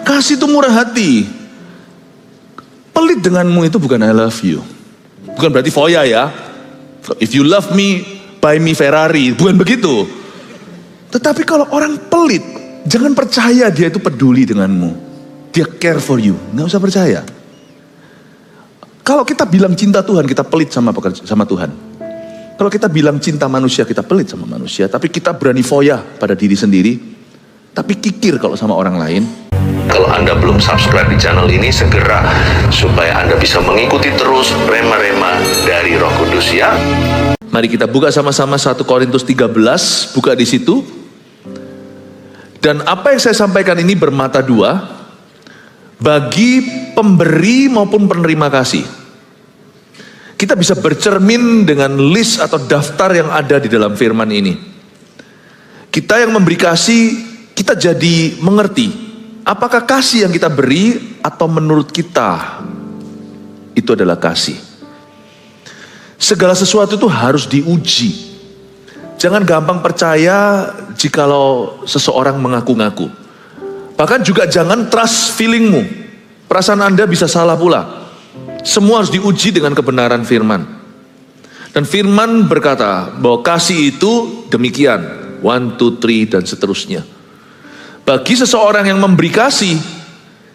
Kasih itu murah hati. Pelit denganmu itu bukan I love you. Bukan berarti foya ya. If you love me, buy me Ferrari. Bukan begitu. Tetapi kalau orang pelit, jangan percaya dia itu peduli denganmu. Dia care for you. Nggak usah percaya. Kalau kita bilang cinta Tuhan, kita pelit sama Tuhan. Kalau kita bilang cinta manusia, kita pelit sama manusia. Tapi kita berani foya pada diri sendiri. Tapi kikir kalau sama orang lain. Kalau Anda belum subscribe di channel ini, segera supaya Anda bisa mengikuti terus rema-rema dari Roh Kudus ya. Mari kita buka sama-sama 1 Korintus 13, buka di situ. Dan apa yang saya sampaikan ini bermata dua, bagi pemberi maupun penerima kasih. Kita bisa bercermin dengan list atau daftar yang ada di dalam firman ini. Kita yang memberi kasih, kita jadi mengerti. Apakah kasih yang kita beri atau menurut kita itu adalah kasih. Segala sesuatu itu harus diuji. Jangan gampang percaya jikalau seseorang mengaku-ngaku. Bahkan juga jangan trust feelingmu. Perasaan Anda bisa salah pula. Semua harus diuji dengan kebenaran firman. Dan firman berkata bahwa kasih itu demikian. 1, 2, 3 dan seterusnya. Bagi seseorang yang memberi kasih,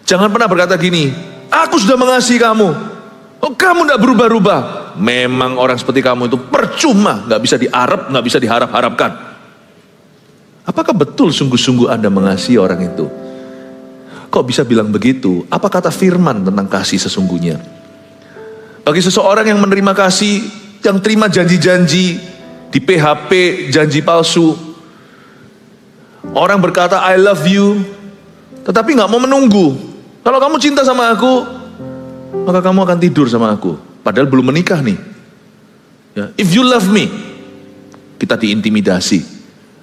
jangan pernah berkata gini, aku sudah mengasihi kamu. Oh, kamu tidak berubah-ubah. Memang orang seperti kamu itu percuma, nggak bisa diharap, nggak bisa diharap-harapkan. Apakah betul sungguh-sungguh Anda mengasihi orang itu? Kok bisa bilang begitu? Apa kata firman tentang kasih sesungguhnya? Bagi seseorang yang menerima kasih, yang terima janji-janji di PHP, janji palsu. Orang berkata I love you, tetapi gak mau menunggu. Kalau kamu cinta sama aku, maka kamu akan tidur sama aku. Padahal belum menikah nih ya. If you love me, kita diintimidasi.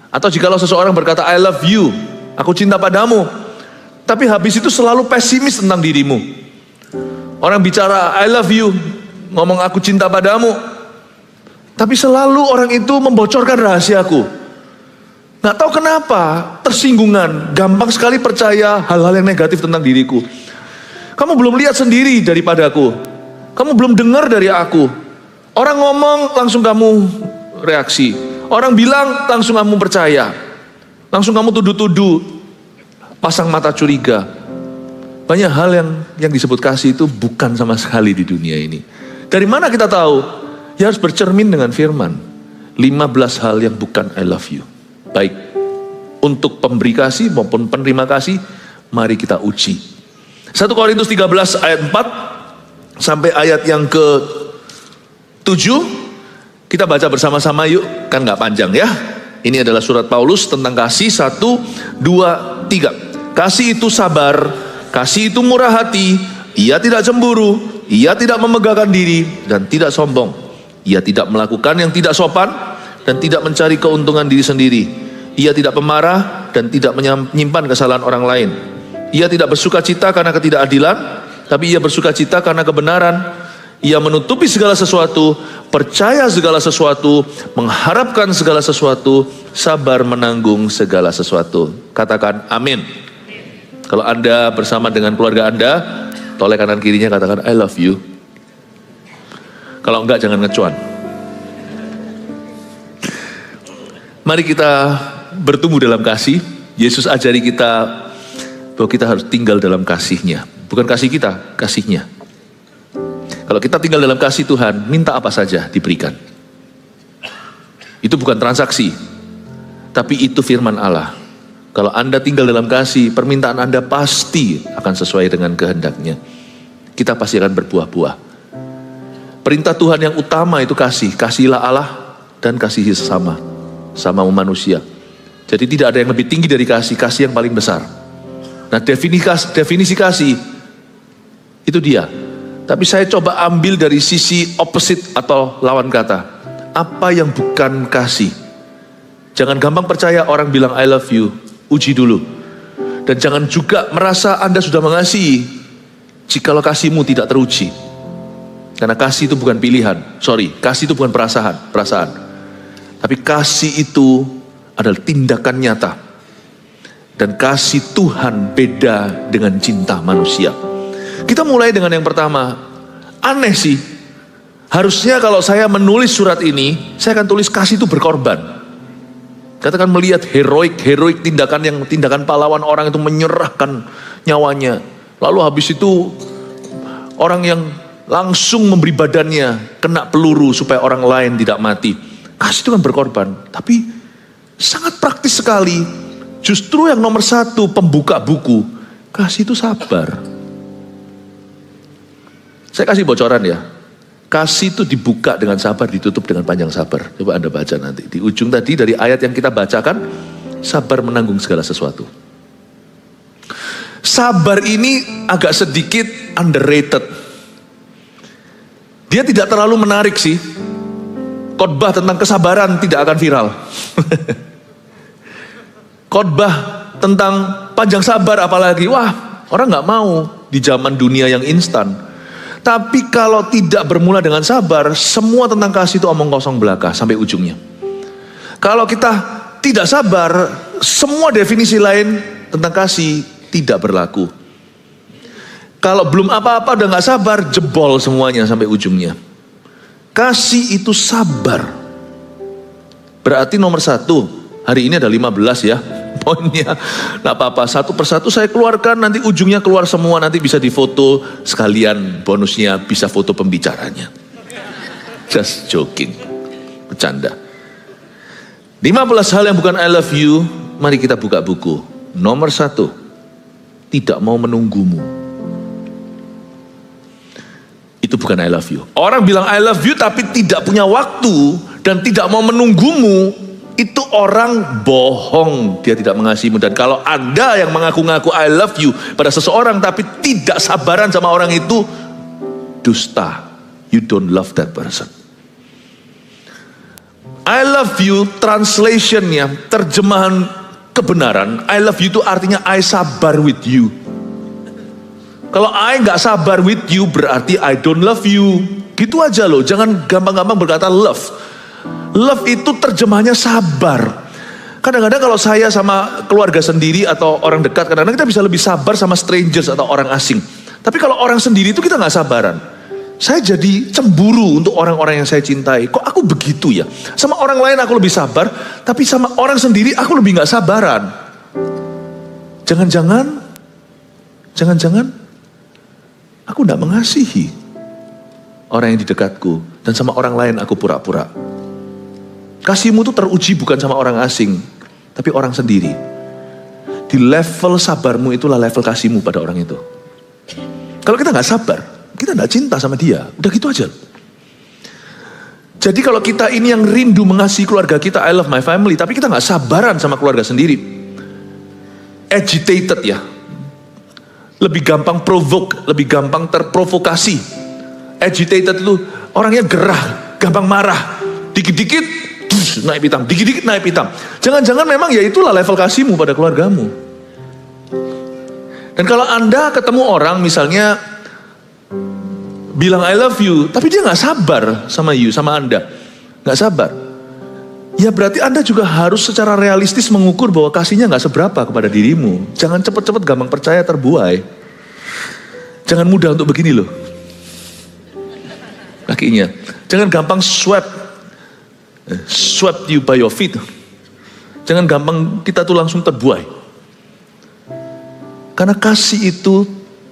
Atau jikalau seseorang berkata I love you, aku cinta padamu, tapi habis itu selalu pesimis tentang dirimu. Orang bicara I love you, ngomong aku cinta padamu, tapi selalu orang itu membocorkan rahasiaku. Nggak tahu kenapa, tersinggungan, gampang sekali percaya hal-hal yang negatif tentang diriku. Kamu belum lihat sendiri daripadaku. Kamu belum dengar dari aku. Orang ngomong, langsung kamu reaksi. Orang bilang, langsung kamu percaya. Langsung kamu tuduh-tuduh, pasang mata curiga. Banyak hal yang disebut kasih itu bukan sama sekali di dunia ini. Dari mana kita tahu? Ya harus bercermin dengan firman. 15 hal yang bukan I love you. Baik, untuk pemberi kasih maupun penerima kasih, mari kita uji. 1 Korintus 13 ayat 4 sampai ayat yang ke-7, kita baca bersama-sama yuk, kan gak panjang ya. Ini adalah surat Paulus tentang kasih. 1, 2, 3. Kasih itu sabar, kasih itu murah hati, ia tidak cemburu, ia tidak memegahkan diri, dan tidak sombong. Ia tidak melakukan yang tidak sopan, dan tidak mencari keuntungan diri sendiri. Ia tidak pemarah dan tidak menyimpan kesalahan orang lain. Ia tidak bersuka cita karena ketidakadilan, tapi ia bersuka cita karena kebenaran. Ia menutupi segala sesuatu, percaya segala sesuatu, mengharapkan segala sesuatu, sabar menanggung segala sesuatu. Katakan amin. Kalau Anda bersama dengan keluarga Anda, toleh kanan kirinya katakan I love you. Kalau enggak jangan ngecuan. Mari kita bertumbuh dalam kasih. Yesus ajari kita bahwa kita harus tinggal dalam kasih-Nya. Bukan kasih kita, kasih-Nya. Kalau kita tinggal dalam kasih Tuhan, minta apa saja diberikan. Itu bukan transaksi, tapi itu firman Allah. Kalau Anda tinggal dalam kasih, permintaan Anda pasti akan sesuai dengan kehendak-Nya. Kita pasti akan berbuah-buah. Perintah Tuhan yang utama itu kasih. Kasihilah Allah dan kasihi sesama. Sama manusia. Jadi tidak ada yang lebih tinggi dari kasih. Kasih yang paling besar. Nah definisi kasih itu dia. Tapi saya coba ambil dari sisi opposite atau lawan kata. Apa yang bukan kasih? Jangan gampang percaya orang bilang I love you. Uji dulu. Dan jangan juga merasa Anda sudah mengasihi jikalau kasihmu tidak teruji. Karena kasih itu bukan pilihan. Kasih itu bukan perasaan. Tapi kasih itu adalah tindakan nyata. Dan kasih Tuhan beda dengan cinta manusia. Kita mulai dengan yang pertama. Aneh sih. Harusnya kalau saya menulis surat ini, saya akan tulis kasih itu berkorban. Katakan melihat heroik tindakan pahlawan, orang itu menyerahkan nyawanya. Lalu habis itu orang yang langsung memberi badannya kena peluru supaya orang lain tidak mati. Kasih itu kan berkorban. Tapi sangat praktis sekali. Justru yang nomor satu pembuka buku, kasih itu sabar. Saya kasih bocoran ya. Kasih itu dibuka dengan sabar, ditutup dengan panjang sabar. Coba Anda baca nanti. Di ujung tadi dari ayat yang kita bacakan, sabar menanggung segala sesuatu. Sabar ini agak sedikit underrated. Dia tidak terlalu menarik sih. Khotbah tentang kesabaran tidak akan viral. Khotbah tentang panjang sabar apalagi, wah orang gak mau di zaman dunia yang instan. Tapi kalau tidak bermula dengan sabar, semua tentang kasih itu omong kosong belaka sampai ujungnya. Kalau kita tidak sabar, semua definisi lain tentang kasih tidak berlaku. Kalau belum apa-apa udah gak sabar, jebol semuanya sampai ujungnya. Kasih itu sabar. Berarti nomor satu, hari ini ada 15 ya poinnya. Gak apa-apa, satu persatu saya keluarkan, nanti ujungnya keluar semua, nanti bisa difoto sekalian, bonusnya bisa foto pembicaranya. Just joking, bercanda. 15 hal yang bukan I love you, mari kita buka buku. Nomor satu, tidak mau menunggumu. Itu bukan I love you. Orang bilang I love you tapi tidak punya waktu dan tidak mau menunggumu, itu orang bohong, dia tidak mengasihimu. Dan kalau Anda yang mengaku-ngaku I love you pada seseorang tapi tidak sabaran sama orang itu, dusta. You don't love that person. I love you translationnya, terjemahan kebenaran, I love you itu artinya I sabar with you. Kalau I gak sabar with you berarti I don't love you. Gitu aja loh, jangan gampang-gampang berkata love. Love itu terjemahnya sabar. Kadang-kadang kalau saya sama keluarga sendiri atau orang dekat, kadang-kadang kita bisa lebih sabar sama strangers atau orang asing. Tapi kalau orang sendiri itu kita gak sabaran. Saya jadi cemburu untuk orang-orang yang saya cintai. Kok aku begitu ya? Sama orang lain aku lebih sabar, tapi sama orang sendiri aku lebih gak sabaran. Jangan-jangan aku gak mengasihi orang yang di dekatku. Dan sama orang lain aku pura-pura. Kasihmu itu teruji bukan sama orang asing, tapi orang sendiri. Di level sabarmu itulah level kasihmu pada orang itu. Kalau kita gak sabar, kita gak cinta sama dia. Udah gitu aja. Jadi kalau kita ini yang rindu mengasihi keluarga kita, I love my family, tapi kita gak sabaran sama keluarga sendiri. Agitated ya. Lebih gampang provoke, lebih gampang terprovokasi. Agitated itu orangnya gerah, gampang marah. Dikit-dikit naik pitam, dikit-dikit naik pitam. Jangan-jangan memang ya itulah level kasihmu pada keluargamu. Dan kalau Anda ketemu orang misalnya bilang I love you, tapi dia gak sabar sama Anda. Gak sabar. Ya berarti Anda juga harus secara realistis mengukur bahwa kasihnya gak seberapa kepada dirimu. Jangan cepet-cepet gampang percaya terbuai. Jangan mudah untuk begini loh. Kakinya. Jangan gampang swept you by your feet. Jangan gampang kita tuh langsung terbuai. Karena kasih itu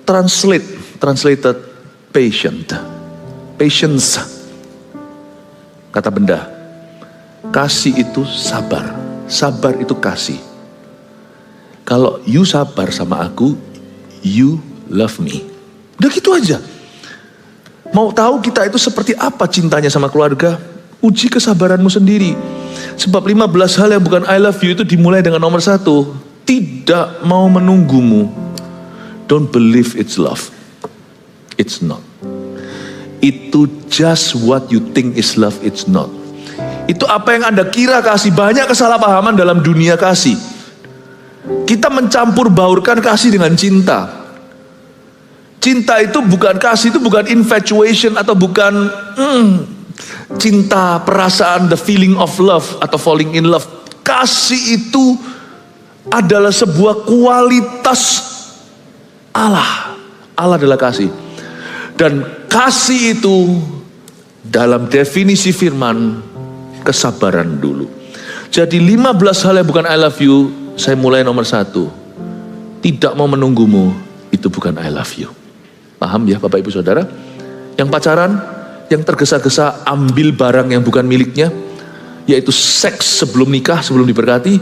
translated patience. Kata benda. Kasih itu sabar. Sabar itu kasih. Kalau you sabar sama aku, you love me. Udah gitu aja. Mau tahu kita itu seperti apa cintanya sama keluarga? Uji kesabaranmu sendiri. Sebab 15 hal yang bukan I love you itu dimulai dengan nomor 1. Tidak mau menunggumu. Don't believe it's love. It's not. Itu just what you think is love, it's not. Itu apa yang Anda kira kasih. Banyak kesalahpahaman dalam dunia kasih. Kita mencampur baurkan kasih dengan cinta. Cinta itu bukan kasih, itu bukan infatuation atau bukan cinta, perasaan, the feeling of love atau falling in love. Kasih itu adalah sebuah kualitas Allah. Allah adalah kasih. Dan kasih itu dalam definisi firman kesabaran dulu. Jadi 15 hal yang bukan I love you, saya mulai nomor 1. Tidak mau menunggumu, itu bukan I love you. Paham ya Bapak Ibu Saudara? Yang pacaran, yang tergesa-gesa ambil barang yang bukan miliknya, yaitu seks sebelum nikah, sebelum diberkati.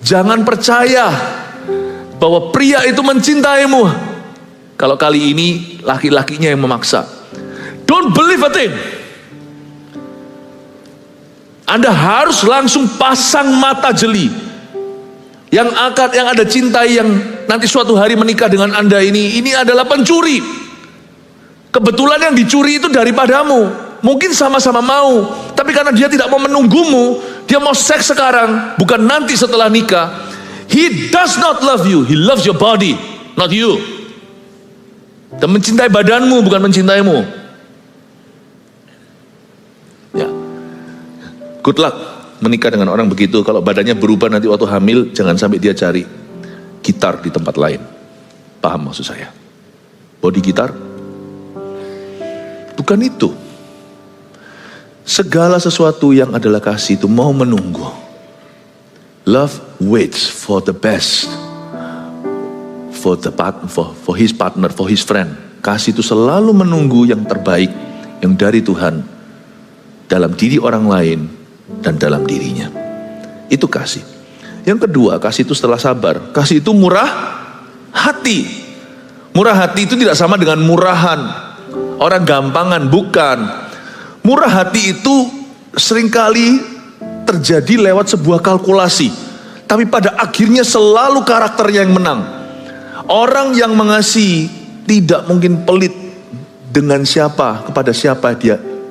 Jangan percaya bahwa pria itu mencintaimu kalau kali ini laki-lakinya yang memaksa. Don't believe a thing. Anda harus langsung pasang mata jeli. Yang Anda cintai, yang nanti suatu hari menikah dengan Anda ini adalah pencuri. Kebetulan yang dicuri itu daripadamu. Mungkin sama-sama mau, tapi karena dia tidak mau menunggumu, dia mau seks sekarang, bukan nanti setelah nikah. He does not love you, he loves your body, not you. Dan mencintai badanmu, bukan mencintaimu. Ya, good luck menikah dengan orang begitu. Kalau badannya berubah nanti waktu hamil, jangan sampai dia cari gitar di tempat lain. Paham maksud saya? Body gitar? Bukan itu. Segala sesuatu yang adalah kasih itu mau menunggu. Love waits for the best, for his partner, for his friend. Kasih itu selalu menunggu yang terbaik, yang dari Tuhan, dalam diri orang lain dan dalam dirinya. Itu kasih. Yang kedua, kasih itu setelah sabar. Kasih itu murah hati. Murah hati itu tidak sama dengan murahan, orang gampangan, bukan. Murah hati itu seringkali terjadi lewat sebuah kalkulasi. Tapi pada akhirnya selalu karakternya yang menang. Orang yang mengasihi tidak mungkin pelit dengan siapa, kepada siapa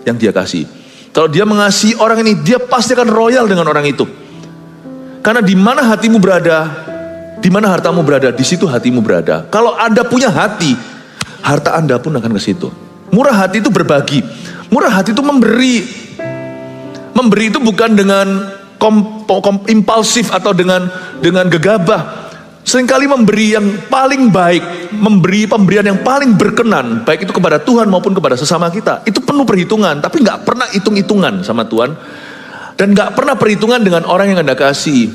yang dia kasih. Kalau dia mengasihi orang ini, dia pasti akan royal dengan orang itu. Karena di mana hatimu berada, di mana hartamu berada, di situ hatimu berada. Kalau Anda punya hati, harta Anda pun akan ke situ. Murah hati itu berbagi. Murah hati itu memberi. Memberi itu bukan dengan impulsif atau dengan gegabah. Seringkali memberi yang paling baik, memberi pemberian yang paling berkenan, baik itu kepada Tuhan maupun kepada sesama kita. Itu penuh perhitungan, tapi gak pernah hitung-hitungan sama Tuhan. Dan gak pernah perhitungan dengan orang yang Anda kasih.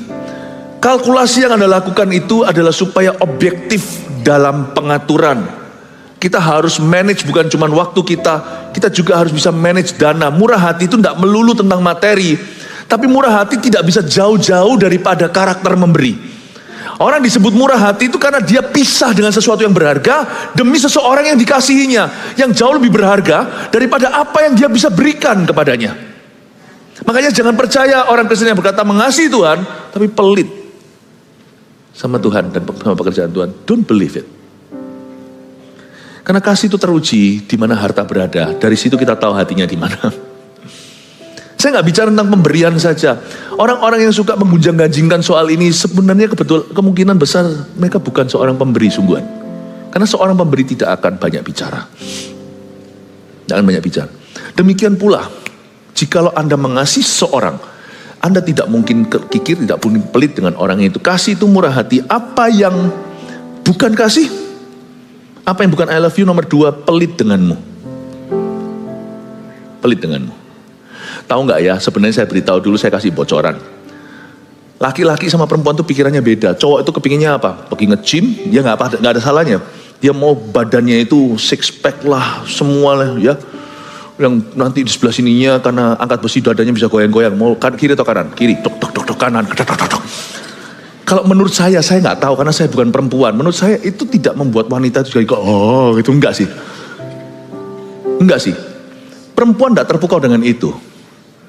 Kalkulasi yang Anda lakukan itu adalah supaya objektif dalam pengaturan. Kita harus manage bukan cuma waktu kita juga harus bisa manage dana. Murah hati itu tidak melulu tentang materi, tapi murah hati tidak bisa jauh-jauh daripada karakter memberi. Orang disebut murah hati itu karena dia pisah dengan sesuatu yang berharga demi seseorang yang dikasihinya, yang jauh lebih berharga daripada apa yang dia bisa berikan kepadanya. Makanya jangan percaya orang Kristen yang berkata mengasihi Tuhan, tapi pelit sama Tuhan dan sama pekerjaan Tuhan. Don't believe it. Karena kasih itu teruji di mana harta berada. Dari situ kita tahu hatinya di mana. Saya nggak bicara tentang pemberian saja. Orang-orang yang suka menggunjang-ganjingkan soal ini sebenarnya kemungkinan besar mereka bukan seorang pemberi sungguhan. Karena seorang pemberi tidak akan banyak bicara. Jangan banyak bicara. Demikian pula, jikalau Anda mengasihi seseorang, Anda tidak mungkin kikir, tidak mungkin pelit dengan orang itu. Kasih itu murah hati. Apa yang bukan kasih? Apa yang bukan I love you? Nomor 2, pelit denganmu. Pelit denganmu. Tahu nggak ya, sebenarnya saya beritahu dulu, saya kasih bocoran. Laki-laki sama perempuan tuh pikirannya beda. Cowok itu kepinginnya apa? Pergi nge-gym, ya nggak ada salahnya. Dia mau badannya itu six pack lah, semua lah ya. Yang nanti di sebelah sininya karena angkat besi dadanya bisa goyang-goyang. Mau kiri atau kanan? Kiri, tok kanan, tok. Kalau menurut saya nggak tahu karena saya bukan perempuan. Menurut saya itu tidak membuat wanita itu jadi itu enggak sih. Enggak sih. Perempuan tidak terpukau dengan itu.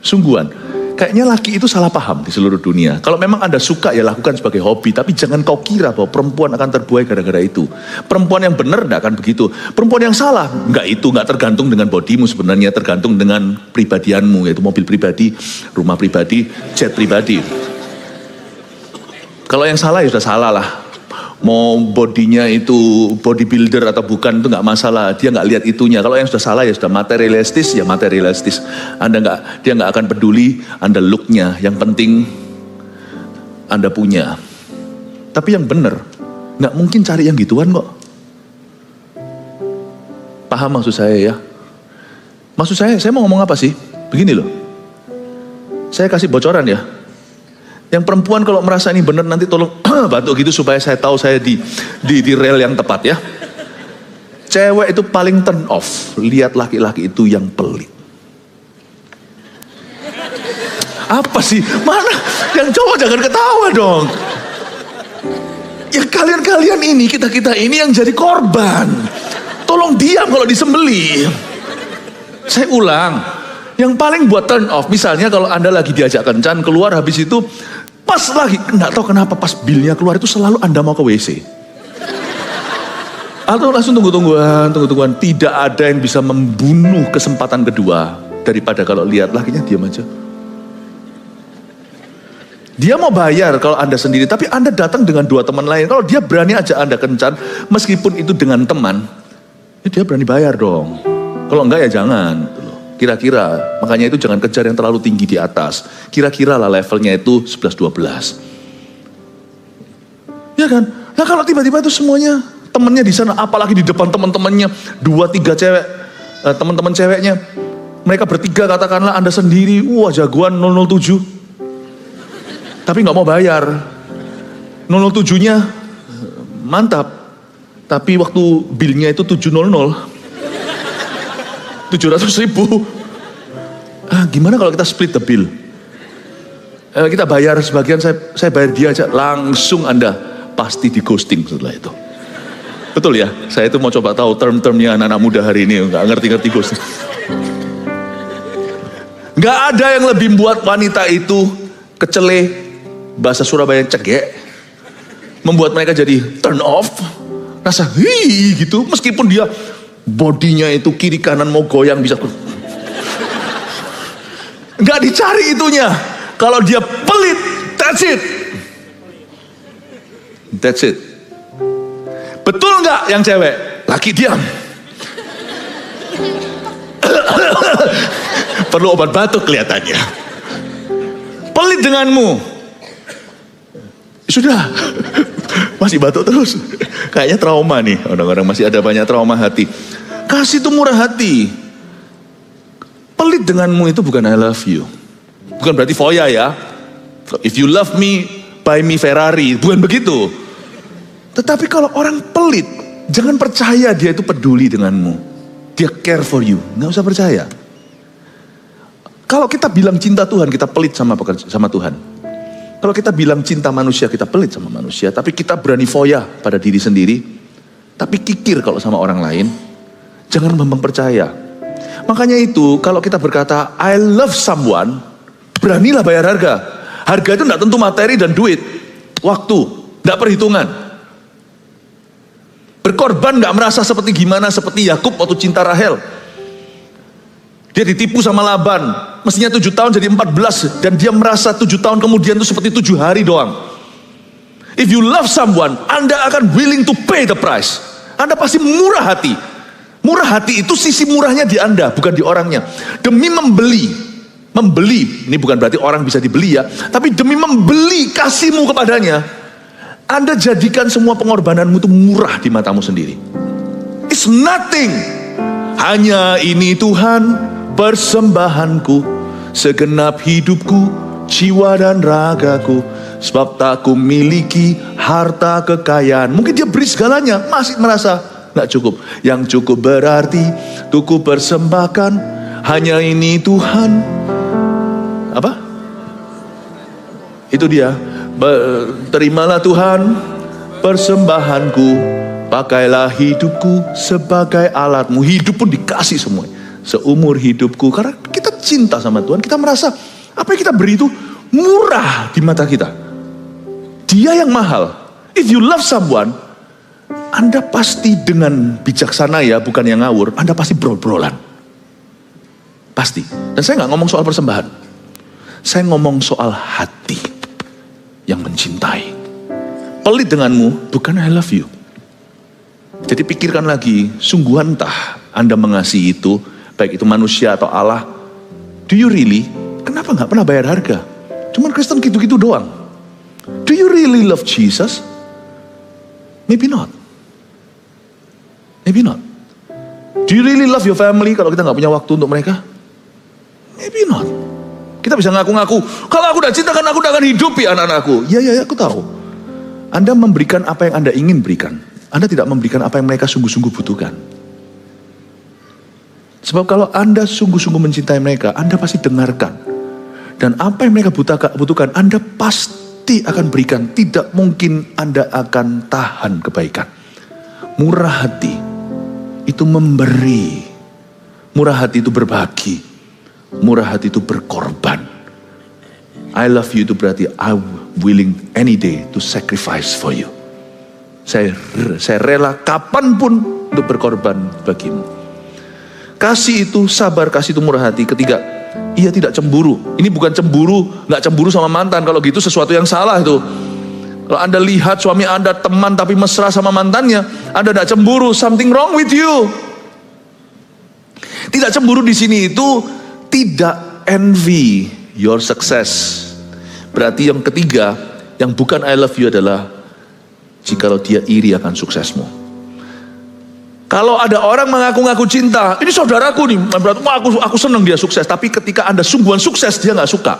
Sungguhan. Kayaknya laki itu salah paham di seluruh dunia. Kalau memang Anda suka ya lakukan sebagai hobi. Tapi jangan kau kira bahwa perempuan akan terbuai gara-gara itu. Perempuan yang benar tidak akan begitu. Perempuan yang salah, enggak tergantung dengan bodimu sebenarnya. Tergantung dengan pribadianmu. Yaitu mobil pribadi, rumah pribadi, jet pribadi. Kalau yang salah ya sudah salah lah. Mau bodinya itu bodybuilder atau bukan itu nggak masalah. Dia nggak lihat itunya. Kalau yang sudah salah ya sudah materialistis ya materialistis. Dia nggak akan peduli Anda looknya. Yang penting Anda punya. Tapi yang benar, nggak mungkin cari yang gituan kok. Paham maksud saya ya? Maksud saya mau ngomong apa sih? Begini loh. Saya kasih bocoran ya. Yang perempuan kalau merasa ini benar nanti tolong bantu gitu supaya saya tahu saya di rel yang tepat ya. Cewek itu paling turn off lihat laki-laki itu yang pelit. Apa sih? Mana? Yang cowok jangan ketawa dong. Ya kalian ini, kita ini yang jadi korban. Tolong diam kalau disembelih. Saya ulang. Yang paling buat turn off, misalnya kalau Anda lagi diajak kencan, keluar habis itu, pas lagi, enggak tahu kenapa pas bilnya keluar itu selalu Anda mau ke WC. Atau langsung tunggu-tungguan. Tidak ada yang bisa membunuh kesempatan kedua daripada kalau lihat lakinya diam aja. Dia mau bayar kalau Anda sendiri, tapi Anda datang dengan 2 teman lain. Kalau dia berani ajak Anda kencan, meskipun itu dengan teman, ya dia berani bayar dong. Kalau enggak ya jangan. Kira-kira, makanya itu jangan kejar yang terlalu tinggi di atas. Kira-kira lah levelnya itu 11-12. Ya kan? Nah kalau tiba-tiba itu semuanya, temennya di sana, apalagi di depan teman-temannya, 2-3 cewek, teman-teman ceweknya, mereka bertiga katakanlah Anda sendiri, wah jagoan 007. Tapi nggak mau bayar. 007-nya mantap. Tapi waktu bilnya itu 700. 700.000. Gimana kalau kita split the bill? Kita bayar sebagian, saya bayar dia aja. Langsung Anda pasti di ghosting setelah itu. Betul ya? Saya itu mau coba tahu term-termnya anak-anak muda hari ini. Nggak ngerti-ngerti ghosting. Nggak ada yang lebih membuat wanita itu kecele, bahasa Surabaya cegek, membuat mereka jadi turn off, rasa gitu, meskipun dia bodinya itu kiri kanan mau goyang bisa. Nggak dicari itunya. Kalau dia pelit, that's it. That's it. Betul nggak yang cewek? Laki diam. Perlu obat batuk kelihatannya. Pelit denganmu. Sudah, masih batuk terus. Kayaknya trauma nih, orang-orang masih ada banyak trauma hati. Kasih itu murah hati. Pelit denganmu itu bukan I love you. Bukan berarti foya ya. If you love me, buy me Ferrari. Bukan begitu. Tetapi kalau orang pelit, jangan percaya dia itu peduli denganmu. Dia care for you. Nggak usah percaya. Kalau kita bilang cinta Tuhan, kita pelit sama Tuhan. Kalau kita bilang cinta manusia, kita pelit sama manusia. Tapi kita berani foya pada diri sendiri. Tapi kikir kalau sama orang lain. Jangan mempercaya. Makanya itu, kalau kita berkata, I love someone, beranilah bayar harga. Harga itu tidak tentu materi dan duit. Waktu, tidak perhitungan. Berkorban tidak merasa seperti gimana, seperti Yakub waktu cinta Rahel. Dia ditipu sama Laban, mestinya 7 tahun jadi 14, dan dia merasa 7 tahun kemudian itu seperti 7 hari doang. If you love someone, Anda akan willing to pay the price. Anda pasti murah hati. Murah hati itu sisi murahnya di Anda, bukan di orangnya. Demi membeli, ini bukan berarti orang bisa dibeli ya, tapi demi membeli kasihmu kepadanya, Anda jadikan semua pengorbananmu itu murah di matamu sendiri. It's nothing. Hanya ini Tuhan, persembahanku, segenap hidupku, jiwa dan ragaku, sebab tak ku miliki harta kekayaan. Mungkin dia beri segalanya, masih merasa gak cukup. Yang cukup berarti tuh ku persembahkan, hanya ini Tuhan. Apa? Itu dia. Terimalah Tuhan persembahanku, pakailah hidupku sebagai alatmu. Hidup pun dikasih semua. Seumur hidupku, karena kita cinta sama Tuhan, kita merasa apa yang kita beri itu murah di mata kita. Dia yang mahal. If you love someone, Anda pasti dengan bijaksana ya, bukan yang ngawur, Anda pasti brol-brolan. Pasti. Dan saya gak ngomong soal persembahan. Saya ngomong soal hati yang mencintai. Pelit denganmu, bukan I love you. Jadi pikirkan lagi, sungguhan entah Anda mengasihi itu, baik itu manusia atau Allah. Do you really? Kenapa gak pernah bayar harga? Cuman Kristen gitu-gitu doang. Do you really love Jesus? Maybe not. Maybe not. Do you really love your family kalau kita nggak punya waktu untuk mereka? Maybe not. Kita bisa ngaku-ngaku, kalau aku udah cinta kan aku udah akan hidupi anak-anakku. Ya, aku tahu. Anda memberikan apa yang Anda ingin berikan. Anda tidak memberikan apa yang mereka sungguh-sungguh butuhkan. Sebab kalau Anda sungguh-sungguh mencintai mereka, Anda pasti dengarkan. Dan apa yang mereka butuhkan, Anda pasti akan berikan. Tidak mungkin Anda akan tahan kebaikan. Murah hati itu memberi. Murah hati itu berbagi. Murah hati itu berkorban. I love you itu berarti I'm willing any day to sacrifice for you. Saya rela kapanpun untuk berkorban bagimu. Kasih itu sabar, kasih itu murah hati. Ketiga, ia tidak cemburu. Ini bukan cemburu, nggak cemburu sama mantan. Kalau gitu sesuatu yang salah itu. Kalau Anda lihat suami Anda teman tapi mesra sama mantannya, Anda tidak cemburu, something wrong with you. Tidak cemburu di sini itu tidak envy your success. Berarti yang ketiga, yang bukan I love you adalah jikalau dia iri akan suksesmu. Kalau ada orang mengaku-ngaku cinta, ini saudaraku nih, berarti aku senang dia sukses. Tapi ketika Anda sungguhan sukses, dia nggak suka.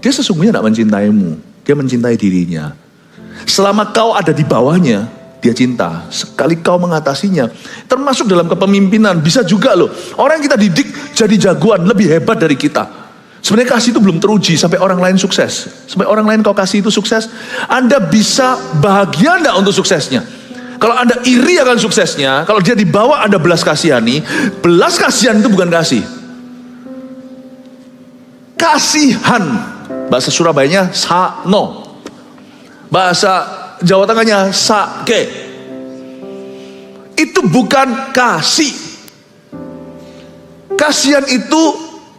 Dia sesungguhnya tidak mencintaimu, dia mencintai dirinya. Selama kau ada di bawahnya, dia cinta. Sekali kau mengatasinya, termasuk dalam kepemimpinan, bisa juga loh. Orang yang kita didik jadi jagoan, lebih hebat dari kita. Sebenarnya kasih itu belum teruji sampai orang lain sukses. Sampai orang lain kau kasih itu sukses, Anda bisa bahagia enggak untuk suksesnya? Kalau Anda iri akan suksesnya, kalau dia di bawah Anda belas kasihani, belas kasihan itu bukan kasih. Kasihan, bahasa Surabayanya sano. Bahasa Jawa Tengahnya sake. Itu bukan kasih. Kasihan itu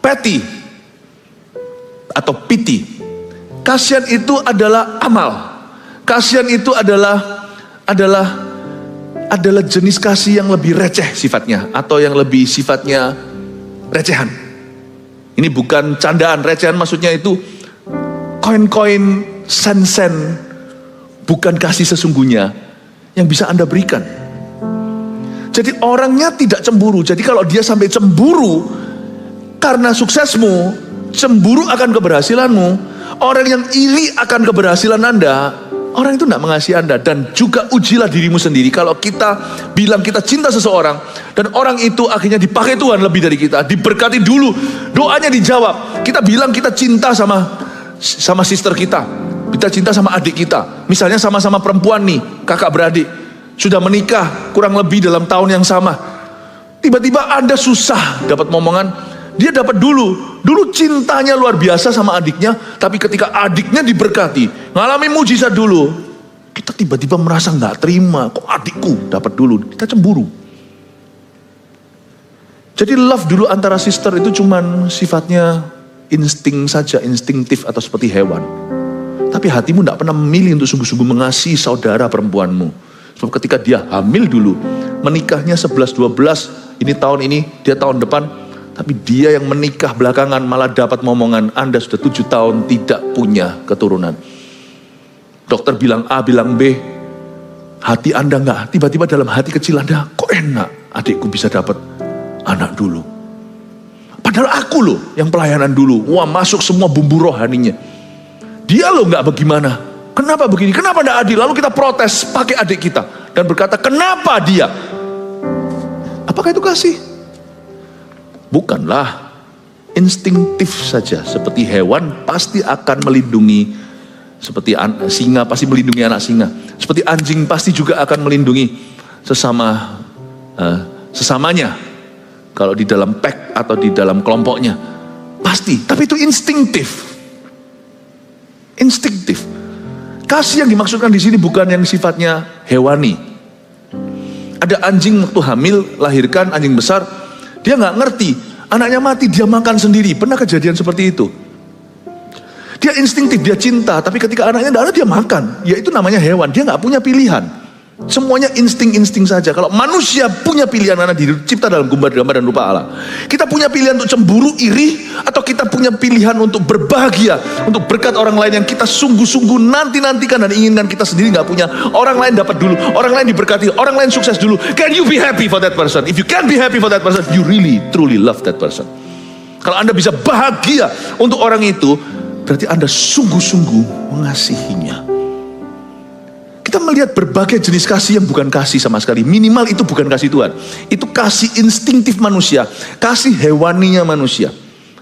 petty atau piti. Kasihan itu adalah amal. Kasihan itu adalah jenis kasih yang lebih receh sifatnya, atau yang lebih sifatnya recehan. Ini bukan candaan, recehan maksudnya itu koin-koin, sen-sen, bukan kasih sesungguhnya yang bisa Anda berikan. Jadi orangnya tidak cemburu. Jadi kalau dia sampai cemburu karena suksesmu, cemburu akan keberhasilanmu, orang yang iri akan keberhasilan Anda, orang itu tidak mengasihi Anda. Dan juga ujilah dirimu sendiri. Kalau kita bilang kita cinta seseorang, dan orang itu akhirnya dipakai Tuhan lebih dari kita, diberkati dulu, doanya dijawab. Kita bilang kita cinta sama sister kita, kita cinta sama adik kita. Misalnya sama-sama perempuan nih, kakak beradik, sudah menikah kurang lebih dalam tahun yang sama. Tiba-tiba Anda susah dapat momongan. Dia dapat dulu cintanya luar biasa sama adiknya, tapi ketika adiknya diberkati, ngalami mujizat dulu, kita tiba-tiba merasa nggak terima, kok adikku dapat dulu, kita cemburu. Jadi love dulu antara sister itu cuman sifatnya insting saja, instinktif atau seperti hewan. Tapi hatimu nggak pernah memilih untuk sungguh-sungguh mengasihi saudara perempuanmu. Sebab ketika dia hamil dulu, menikahnya 11-12, ini tahun ini, dia tahun depan. Tapi dia yang menikah belakangan malah dapat momongan, Anda sudah 7 tahun tidak punya keturunan. Dokter bilang A, bilang B, hati Anda enggak. Tiba-tiba dalam hati kecil Anda, kok enak adikku bisa dapat anak dulu. Padahal aku loh yang pelayanan dulu. Wah, masuk semua bumbu rohaninya. Dia loh enggak bagaimana. Kenapa begini? Kenapa enggak adil? Lalu kita protes pakai adik kita. Dan berkata, kenapa dia? Apakah itu kasih? Bukanlah, instinktif saja. Seperti hewan pasti akan melindungi, seperti singa pasti melindungi anak singa. Seperti anjing pasti juga akan melindungi sesamanya. Kalau di dalam pack atau di dalam kelompoknya. Pasti, tapi itu instinktif. Instinktif. Kasih yang dimaksudkan di sini bukan yang sifatnya hewani. Ada anjing waktu hamil, lahirkan anjing besar, dia nggak ngerti, anaknya mati, dia makan sendiri. Pernah kejadian seperti itu. Dia instinktif, dia cinta, tapi ketika anaknya nggak ada, dia makan. Ya itu namanya hewan, dia nggak punya pilihan. Semuanya insting-insting saja. Kalau manusia punya pilihan karena dicipta dalam gambar dan rupa Allah. Kita punya pilihan untuk cemburu, iri, atau kita punya pilihan untuk berbahagia, untuk berkat orang lain yang kita sungguh-sungguh nanti-nantikan dan inginkan kita sendiri nggak punya. Orang lain dapat dulu, orang lain diberkati, orang lain sukses dulu. Can you be happy for that person? If you can be happy for that person, you really, truly love that person. Kalau Anda bisa bahagia untuk orang itu, berarti Anda sungguh-sungguh mengasihinya. Kita melihat berbagai jenis kasih yang bukan kasih sama sekali. Minimal itu bukan kasih Tuhan. Itu kasih instingtif manusia. Kasih hewaninya manusia.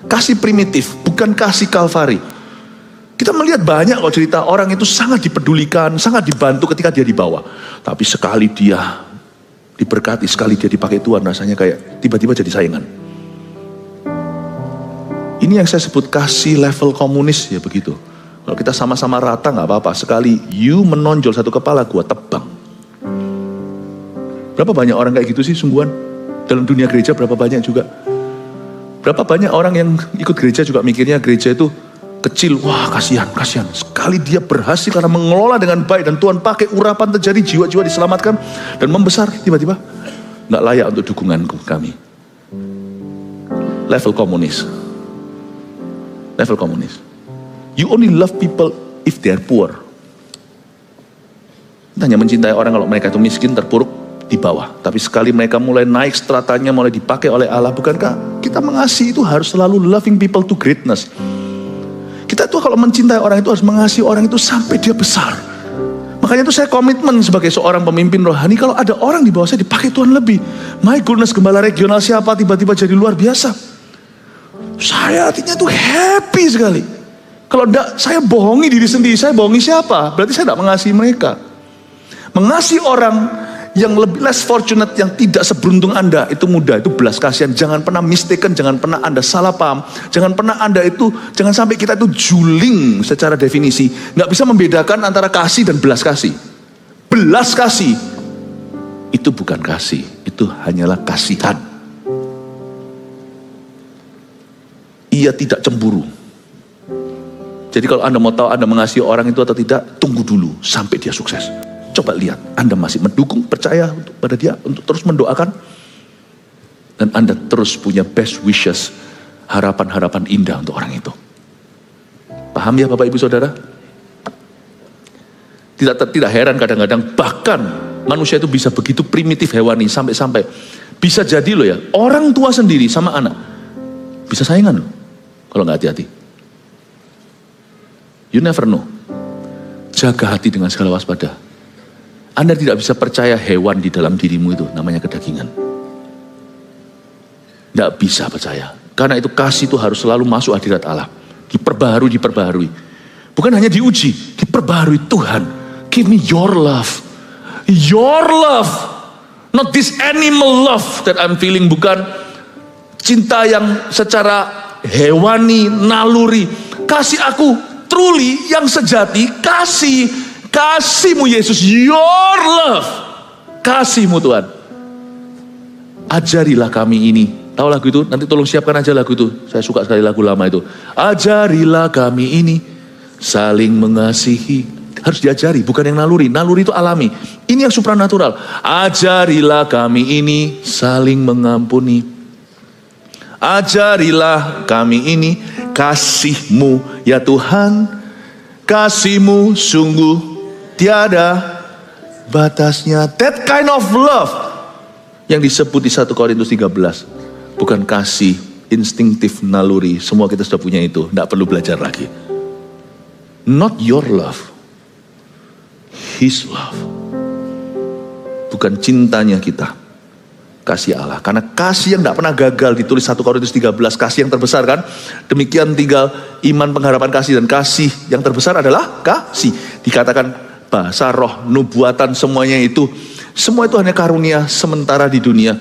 Kasih primitif, bukan kasih Kalvari. Kita melihat banyak kok cerita orang itu sangat dipedulikan, sangat dibantu ketika dia dibawa. Tapi sekali dia diberkati, sekali dia dipakai Tuhan, rasanya kayak tiba-tiba jadi saingan. Ini yang saya sebut kasih level komunis, ya begitu. Kalau kita sama-sama rata nggak apa-apa. Sekali you menonjol satu kepala, gua tebang. Berapa banyak orang kayak gitu sih sungguhan? Dalam dunia gereja berapa banyak juga? Berapa banyak orang yang ikut gereja juga mikirnya gereja itu kecil. Wah kasihan. Sekali dia berhasil karena mengelola dengan baik dan Tuhan pakai urapan terjadi, jiwa-jiwa diselamatkan dan membesar, tiba-tiba nggak layak untuk dukunganku kami. Level komunis. You only love people if they are poor. Kita hanya mencintai orang kalau mereka itu miskin, terpuruk, di bawah. Tapi sekali mereka mulai naik stratanya, mulai dipakai oleh Allah, bukankah kita mengasihi itu harus selalu loving people to greatness? Kita tuh kalau mencintai orang itu harus mengasihi orang itu sampai dia besar. Makanya itu saya komitmen sebagai seorang pemimpin rohani, kalau ada orang di bawah saya dipakai Tuhan lebih. My goodness, gembala regional siapa tiba-tiba jadi luar biasa. Saya hatinya tuh happy sekali. Kalau enggak, saya bohongi diri sendiri. Saya bohongi siapa? Berarti saya tidak mengasihi mereka. Mengasihi orang yang lebih less fortunate, yang tidak seberuntung Anda, itu mudah, itu belas kasihan. Jangan pernah mistaken, jangan pernah Anda salah paham. Jangan pernah Anda itu, jangan sampai kita itu juling secara definisi. Nggak bisa membedakan antara kasih dan belas kasih. Belas kasih, itu bukan kasih. Itu hanyalah kasihan. Ia tidak cemburu. Jadi kalau Anda mau tahu Anda mengasihi orang itu atau tidak, tunggu dulu sampai dia sukses. Coba lihat, Anda masih mendukung, percaya pada dia, untuk terus mendoakan. Dan Anda terus punya best wishes, harapan-harapan indah untuk orang itu. Paham ya Bapak Ibu Saudara? Tidak heran kadang-kadang, bahkan manusia itu bisa begitu primitif hewani, sampai-sampai bisa jadi loh ya, orang tua sendiri sama anak bisa saingan loh, kalau nggak hati-hati. You never know. Jaga hati dengan segala waspada. Anda tidak bisa percaya hewan di dalam dirimu itu namanya kedagingan. Tidak bisa percaya. Karena itu kasih itu harus selalu masuk hadirat Allah. Diperbaharui. Bukan hanya diuji, diperbaharui. Tuhan, give me your love. Your love. Not this animal love that I'm feeling. Bukan cinta yang secara hewani, naluri. Kasih aku truly yang sejati, kasihmu Yesus, your love, kasihmu Tuhan. Ajarilah kami ini. Tahu lagu itu? Nanti tolong siapkan aja lagu itu. Saya suka sekali lagu lama itu. Ajarilah kami ini saling mengasihi. Harus diajari, bukan yang naluri. Naluri itu alami. Ini yang supranatural. Ajarilah kami ini saling mengampuni. Ajarilah kami ini kasih-Mu ya Tuhan, kasih-Mu sungguh tiada batasnya. That kind of love yang disebut di 1 Korintus 13, bukan kasih instinktif naluri. Semua kita sudah punya itu, tidak perlu belajar lagi. Not your love, His love. Bukan cintanya kita, kasih Allah. Karena kasih yang tidak pernah gagal ditulis 1 Korintus 13, kasih yang terbesar kan. Demikian tinggal iman, pengharapan, kasih. Dan kasih yang terbesar adalah kasih. Dikatakan bahasa roh, nubuatan, semuanya itu. Semua itu hanya karunia sementara di dunia.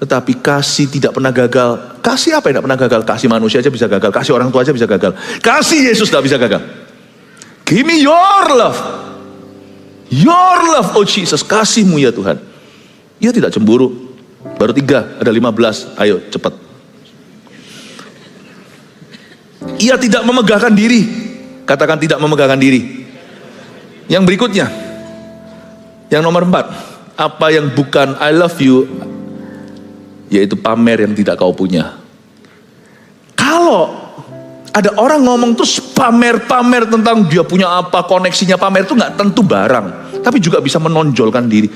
Tetapi kasih tidak pernah gagal. Kasih apa yang tidak pernah gagal? Kasih manusia aja bisa gagal. Kasih orang tua aja bisa gagal. Kasih Yesus tidak bisa gagal. Give me your love. Your love, oh Jesus. Kasih-Mu ya Tuhan. Ia tidak cemburu. Baru 3, ada 15, ayo cepat. Ia tidak memegahkan diri. Katakan tidak memegahkan diri. Yang berikutnya, Yang nomor 4, apa yang bukan I love you, yaitu pamer yang tidak kau punya. Kalau ada orang ngomong terus pamer-pamer tentang dia punya apa, koneksinya, pamer itu nggak tentu barang, tapi juga bisa menonjolkan diri.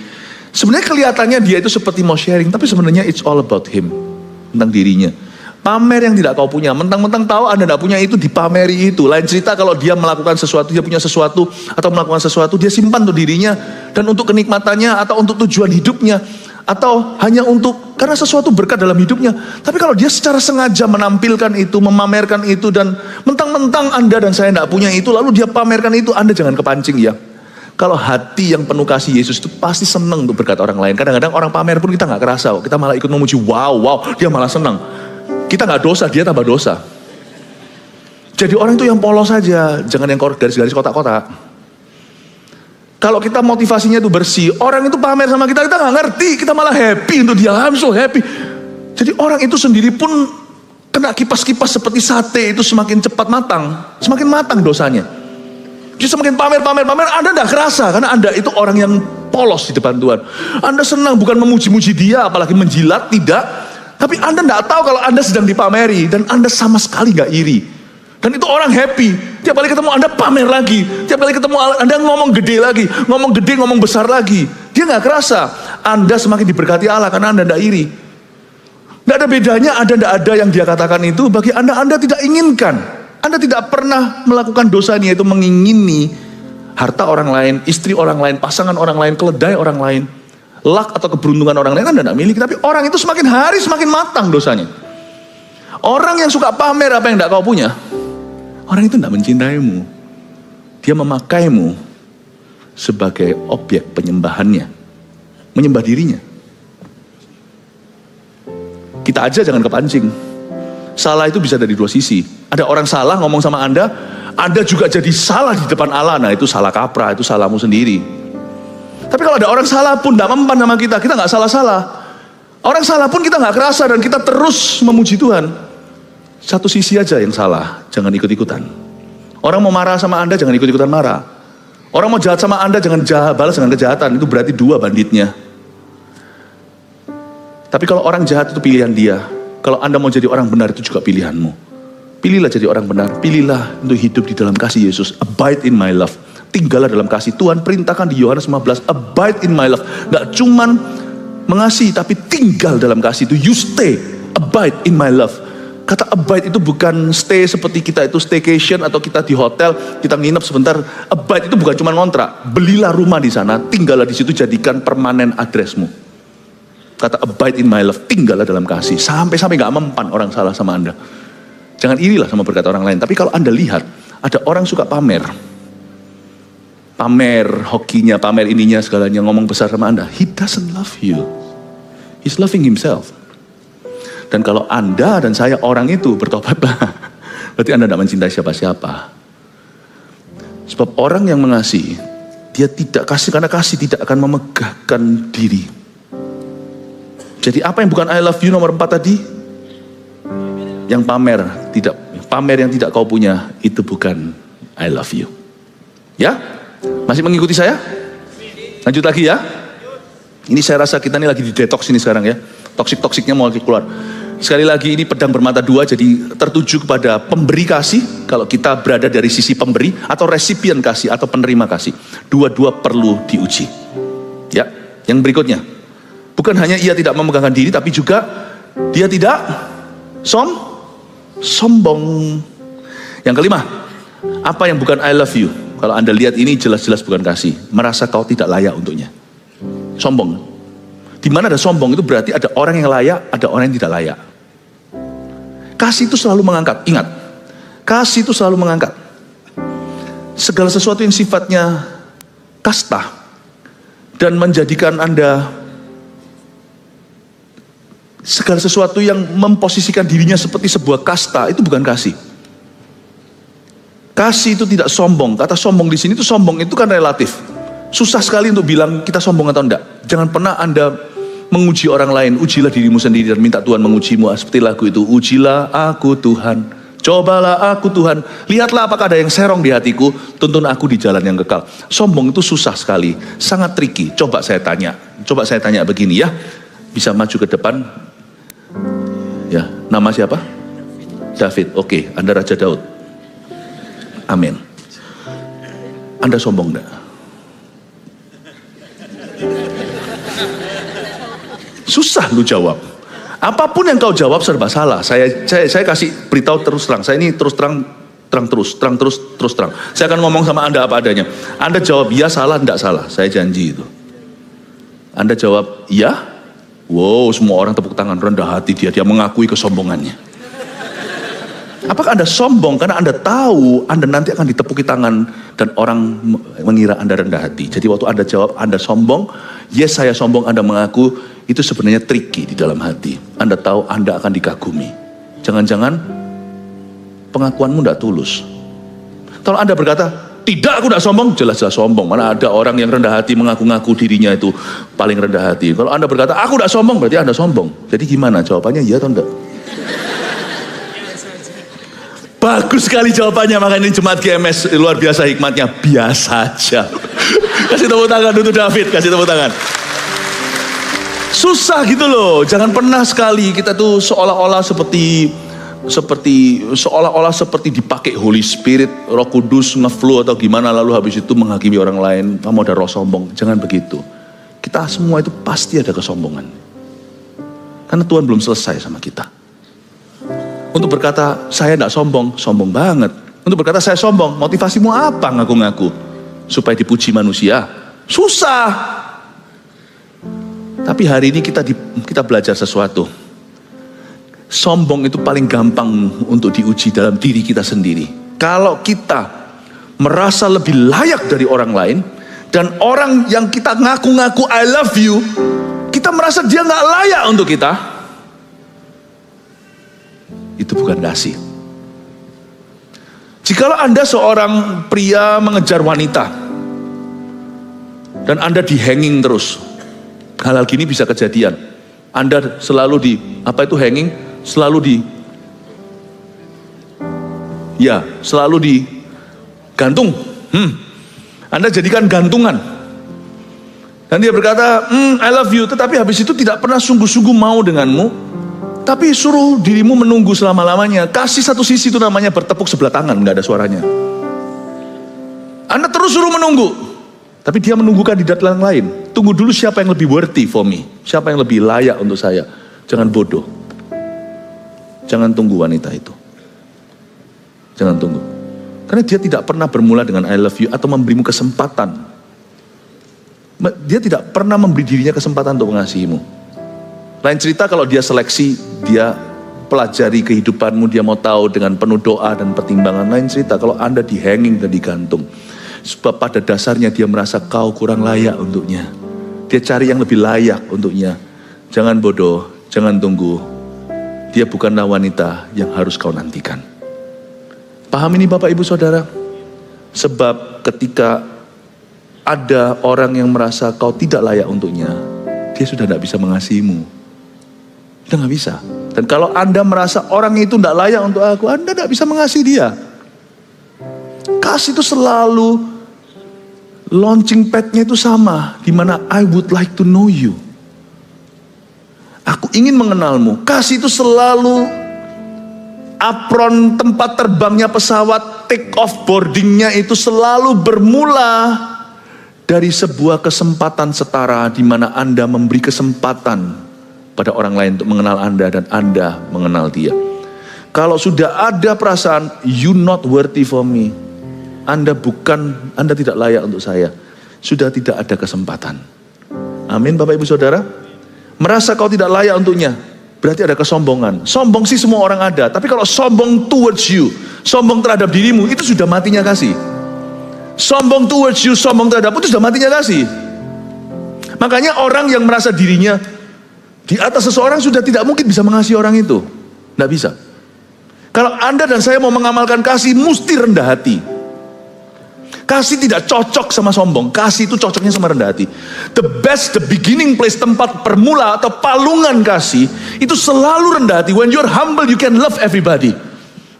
Sebenarnya kelihatannya dia itu seperti mau sharing, tapi sebenarnya it's all about him, tentang dirinya. Pamer yang tidak kau punya, mentang-mentang tahu Anda tidak punya itu, dipameri itu. Lain cerita kalau dia melakukan sesuatu, dia punya sesuatu atau melakukan sesuatu, dia simpan untuk dirinya dan untuk kenikmatannya atau untuk tujuan hidupnya atau hanya untuk karena sesuatu berkat dalam hidupnya. Tapi kalau dia secara sengaja menampilkan itu, memamerkan itu, dan mentang-mentang Anda dan saya tidak punya itu, lalu dia pamerkan itu, Anda jangan kepancing ya. Kalau hati yang penuh kasih Yesus itu pasti senang untuk berkat orang lain. Kadang-kadang orang pamer pun kita nggak kerasa, kita malah ikut memuji, wow, dia malah senang. Kita nggak dosa, dia tambah dosa. Jadi orang itu yang polos saja, jangan yang garis-garis kotak-kotak. Kalau kita motivasinya itu bersih, orang itu pamer sama kita nggak ngerti, kita malah happy untuk dia, I'm so happy. Jadi orang itu sendiri pun kena kipas-kipas seperti sate itu semakin cepat matang, semakin matang dosanya. Jadi semakin pamer, Anda nggak kerasa karena Anda itu orang yang polos di depan Tuhan. Anda senang bukan memuji-muji dia, apalagi menjilat, tidak. Tapi Anda tidak tahu kalau Anda sedang dipameri dan Anda sama sekali nggak iri. Dan itu orang happy. Tiap kali ketemu Anda pamer lagi. Tiap kali ketemu Anda ngomong gede lagi, ngomong besar lagi. Dia nggak kerasa. Anda semakin diberkati Allah karena Anda tidak iri. Tidak ada bedanya ada tidak ada yang dia katakan itu bagi Anda tidak inginkan. Anda tidak pernah melakukan dosa ini, yaitu mengingini harta orang lain, istri orang lain, pasangan orang lain, keledai orang lain. Luck atau keberuntungan orang lain Anda tidak miliki, tapi orang itu semakin hari semakin matang dosanya. Orang yang suka pamer apa yang tidak kau punya, orang itu tidak mencintaimu. Dia memakaimu sebagai objek penyembahannya, menyembah dirinya. Kita aja jangan kepancing. Salah itu bisa dari dua sisi. Ada orang salah ngomong sama Anda juga jadi salah di depan Allah. Nah itu salah kaprah, itu salahmu sendiri. Tapi kalau ada orang salah pun tidak mempan sama kita nggak salah-salah. Orang salah pun kita nggak kerasa dan kita terus memuji Tuhan. Satu sisi aja yang salah, jangan ikut-ikutan. Orang mau marah sama Anda, jangan ikut-ikutan marah. Orang mau jahat sama Anda, jangan balas dengan kejahatan. Itu berarti dua banditnya. Tapi kalau orang jahat itu pilihan dia. Kalau Anda mau jadi orang benar itu juga pilihanmu. Pilihlah jadi orang benar. Pilihlah untuk hidup di dalam kasih Yesus. Abide in my love. Tinggallah dalam kasih. Tuhan perintahkan di Yohanes 15, abide in my love. Gak cuman mengasihi, tapi tinggal dalam kasih itu. You stay, abide in my love. Kata abide itu bukan stay seperti kita itu staycation atau kita di hotel, kita nginep sebentar. Abide itu bukan cuma ngontrak. Belilah rumah di sana, tinggallah di situ, jadikan permanen adresmu. Kata abide in my love, tinggallah dalam kasih. Sampai-sampai gak mempan orang salah sama Anda. Jangan irilah sama berkat orang lain. Tapi kalau Anda lihat, ada orang suka pamer hokinya, pamer ininya, segalanya, ngomong besar sama Anda. He doesn't love you. He's loving himself. Dan kalau Anda dan saya orang itu bertobatlah, berarti Anda tidak mencintai siapa-siapa. Sebab orang yang mengasihi, dia tidak kasih karena kasih tidak akan memegahkan diri. Jadi apa yang bukan I love you nomor 4 tadi? Yang pamer yang tidak kau punya, itu bukan I love you. Ya? Masih mengikuti saya? Lanjut lagi ya. Ini saya rasa kita ini lagi di detox ini sekarang ya. Toksik-toksiknya mau keluar. Sekali lagi ini pedang bermata dua, jadi tertuju kepada pemberi kasih. Kalau kita berada dari sisi pemberi atau resipien kasih atau penerima kasih. Dua-dua perlu diuji. Ya, yang berikutnya. Bukan hanya ia tidak memegahkan diri, tapi juga dia tidak sombong. Yang kelima, apa yang bukan I love you? Kalau Anda lihat ini jelas-jelas bukan kasih. Merasa kau tidak layak untuknya. Sombong. Di mana ada sombong itu berarti ada orang yang layak, ada orang yang tidak layak. Kasih itu selalu mengangkat. Ingat, kasih itu selalu mengangkat. Segala sesuatu yang sifatnya kasta dan menjadikan Anda segala sesuatu yang memposisikan dirinya seperti sebuah kasta, itu bukan kasih. Kasih itu tidak sombong. Kata sombong di sini itu sombong itu kan relatif. Susah sekali untuk bilang kita sombong atau enggak. Jangan pernah Anda menguji orang lain. Ujilah dirimu sendiri dan minta Tuhan mengujimu. Seperti lagu itu, ujilah aku Tuhan Cobalah aku Tuhan, lihatlah apakah ada yang serong di hatiku, tuntun aku di jalan yang kekal. Sombong itu susah sekali, sangat tricky. Coba saya tanya begini ya. Bisa maju ke depan. Ya, nama siapa? David. Oke, Anda Raja Daud. Amin. Anda sombong enggak? Susah lu jawab. Apapun yang kau jawab serba salah. Saya kasih beritahu terus terang. Saya ini terus terang terus terang. Saya akan ngomong sama Anda apa adanya. Anda jawab ya salah, enggak salah. Saya janji itu. Anda jawab ya. Wow, semua orang tepuk tangan, rendah hati dia mengakui kesombongannya. Apakah Anda sombong karena Anda tahu Anda nanti akan ditepuki tangan dan orang mengira Anda rendah hati. Jadi waktu Anda jawab Anda sombong, yes saya sombong, Anda mengaku, itu sebenarnya tricky di dalam hati. Anda tahu Anda akan dikagumi. Jangan-jangan pengakuanmu tidak tulus. Kalau Anda berkata, tidak aku tidak sombong, jelas-jelas sombong. Mana ada orang yang rendah hati mengaku-ngaku dirinya itu paling rendah hati. Kalau Anda berkata, aku tidak sombong, berarti Anda sombong. Jadi gimana jawabannya, iya atau enggak? Bagus sekali jawabannya, makanya ini Jemaat GMS luar biasa hikmatnya. Biasa aja. Kasih tepuk tangan untuk David, kasih tepuk tangan. Susah gitu loh, jangan pernah sekali kita tuh seolah-olah seperti dipakai Holy Spirit, Roh Kudus ngeflow atau gimana, lalu habis itu menghakimi orang lain, kamu ada roh sombong. Jangan begitu. Kita semua itu pasti ada kesombongan. Karena Tuhan belum selesai sama kita. Untuk berkata saya tidak sombong, sombong banget. Untuk berkata saya sombong, motivasimu apa ngaku-ngaku? Supaya dipuji manusia? Susah. Tapi hari ini kita belajar sesuatu. Sombong itu paling gampang untuk diuji dalam diri kita sendiri. Kalau kita merasa lebih layak dari orang lain, dan orang yang kita ngaku-ngaku I love you, kita merasa dia gak layak untuk kita, itu bukan dasi. Jikalau Anda seorang pria mengejar wanita, dan Anda dihanging terus, hal-hal gini bisa kejadian. Anda selalu hanging, selalu digantung. Anda jadikan gantungan. Dan dia berkata, I love you, tetapi habis itu tidak pernah sungguh-sungguh mau denganmu, tapi suruh dirimu menunggu selama-lamanya. Kasih satu sisi itu namanya bertepuk sebelah tangan, nggak ada suaranya. Anda terus suruh menunggu. Tapi dia menunggu kandidat yang lain. Tunggu dulu siapa yang lebih worthy for me. Siapa yang lebih layak untuk saya. Jangan bodoh. Jangan tunggu wanita itu. Jangan tunggu. Karena dia tidak pernah bermula dengan I love you atau memberimu kesempatan. Dia tidak pernah memberi dirinya kesempatan untuk mengasihimu. Lain cerita kalau dia seleksi, dia pelajari kehidupanmu, dia mau tahu dengan penuh doa dan pertimbangan. Lain cerita kalau Anda dihanging dan digantung. Sebab pada dasarnya dia merasa kau kurang layak untuknya. Dia cari yang lebih layak untuknya. Jangan bodoh, jangan tunggu. Dia bukanlah wanita yang harus kau nantikan. Paham ini Bapak Ibu Saudara? Sebab ketika ada orang yang merasa kau tidak layak untuknya, dia sudah tidak bisa mengasihimu. Sudah tidak bisa. Dan kalau Anda merasa orang itu tidak layak untuk aku, Anda tidak bisa mengasihi dia. Kasih itu selalu launching pad-nya itu sama, di mana I would like to know you. Aku ingin mengenalmu. Kasih itu selalu apron tempat terbangnya pesawat, take off boardingnya itu selalu bermula dari sebuah kesempatan setara, di mana Anda memberi kesempatan pada orang lain untuk mengenal Anda dan Anda mengenal dia. Kalau sudah ada perasaan you not worthy for me, Anda tidak layak untuk saya, sudah tidak ada kesempatan. Amin Bapak Ibu Saudara. Merasa kau tidak layak untuknya, berarti ada kesombongan. Sombong sih semua orang ada, tapi kalau sombong towards you, sombong terhadap dirimu, itu sudah matinya kasih. Sombong towards you, sombong terhadap itu sudah matinya kasih. Makanya orang yang merasa dirinya di atas seseorang sudah tidak mungkin bisa mengasihi orang itu. Tidak bisa. Kalau Anda dan saya mau mengamalkan kasih, mesti rendah hati. Kasih tidak cocok sama sombong. Kasih itu cocoknya sama rendah hati. The beginning place, tempat permula atau palungan kasih, itu selalu rendah hati. When you're humble, you can love everybody.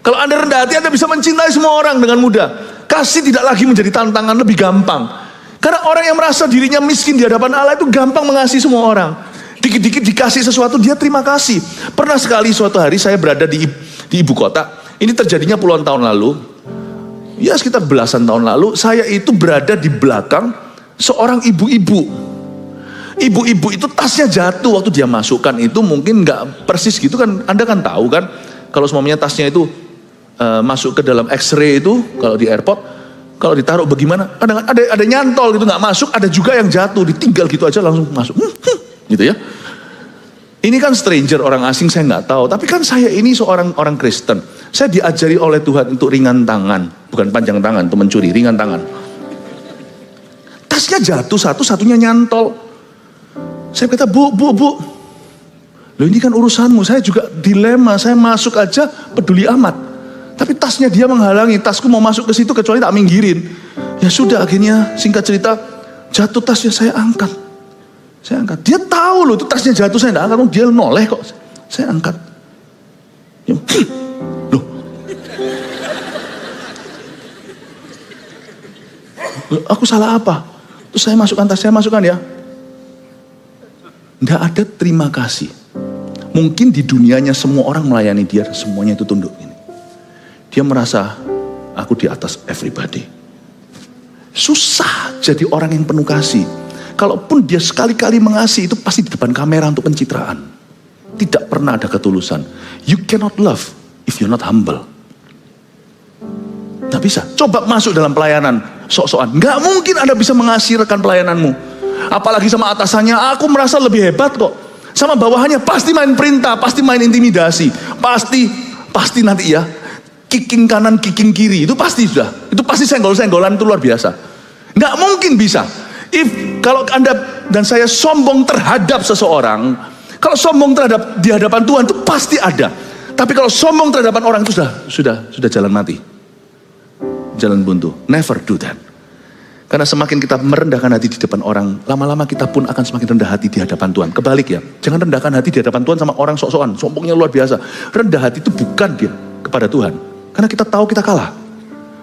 Kalau Anda rendah hati, Anda bisa mencintai semua orang dengan mudah. Kasih tidak lagi menjadi tantangan, lebih gampang. Karena orang yang merasa dirinya miskin di hadapan Allah itu gampang mengasihi semua orang. Dikit-dikit dikasih sesuatu, dia terima kasih. Pernah sekali suatu hari saya berada di ibu kota. Ini terjadinya puluhan tahun lalu. Ya sekitar belasan tahun lalu, saya itu berada di belakang seorang ibu-ibu. Ibu-ibu itu tasnya jatuh waktu dia masukkan itu, mungkin nggak persis gitu kan. Anda kan tahu kan, kalau semuanya tasnya itu masuk ke dalam X-ray itu, kalau di airport, kalau ditaruh bagaimana, ada nyantol gitu, nggak masuk, ada juga yang jatuh, ditinggal gitu aja langsung masuk, gitu ya. Ini kan stranger, orang asing, saya nggak tahu, tapi kan saya ini seorang orang Kristen, saya diajari oleh Tuhan untuk ringan tangan, bukan panjang tangan, untuk mencuri, ringan tangan. Tasnya jatuh, satunya nyantol. Saya kata, bu, loh ini kan urusanmu, saya juga dilema, saya masuk aja peduli amat. Tapi tasnya dia menghalangi, tasku mau masuk ke situ kecuali tak minggirin. Ya sudah, akhirnya singkat cerita, jatuh tasnya, saya angkat. Dia tahu loh itu tasnya jatuh, saya tidak angkat, dia noleh kok. Saya angkat. Ya, loh. Aku salah apa? Terus saya masukkan tas, saya masukkan ya. Nggak ada terima kasih. Mungkin di dunianya semua orang melayani dia, semuanya itu tunduk. Dia merasa, aku di atas everybody. Susah jadi orang yang penuh kasih. Kalaupun dia sekali-kali mengasihi, itu pasti di depan kamera untuk pencitraan. Tidak pernah ada ketulusan. You cannot love if you're not humble. Nggak bisa. Coba masuk dalam pelayanan, sok-sokan. Nggak mungkin Anda bisa mengasihi rekan pelayananmu. Apalagi sama atasannya, aku merasa lebih hebat kok. Sama bawahannya, pasti main perintah, pasti main intimidasi. Pasti nanti ya. Kicking kanan, kicking kiri, itu pasti sudah. Itu pasti senggol-senggolan, itu luar biasa. Nggak mungkin bisa. Kalau Anda dan saya sombong terhadap seseorang, kalau sombong di hadapan Tuhan itu pasti ada. Tapi kalau sombong terhadap orang itu sudah jalan mati. Jalan buntu. Never do that. Karena semakin kita merendahkan hati di depan orang, lama-lama kita pun akan semakin rendah hati di hadapan Tuhan. Kebalik ya, jangan rendahkan hati di hadapan Tuhan sama orang sok-sokan, sombongnya luar biasa. Rendah hati itu bukan dia kepada Tuhan. Karena kita tahu kita kalah.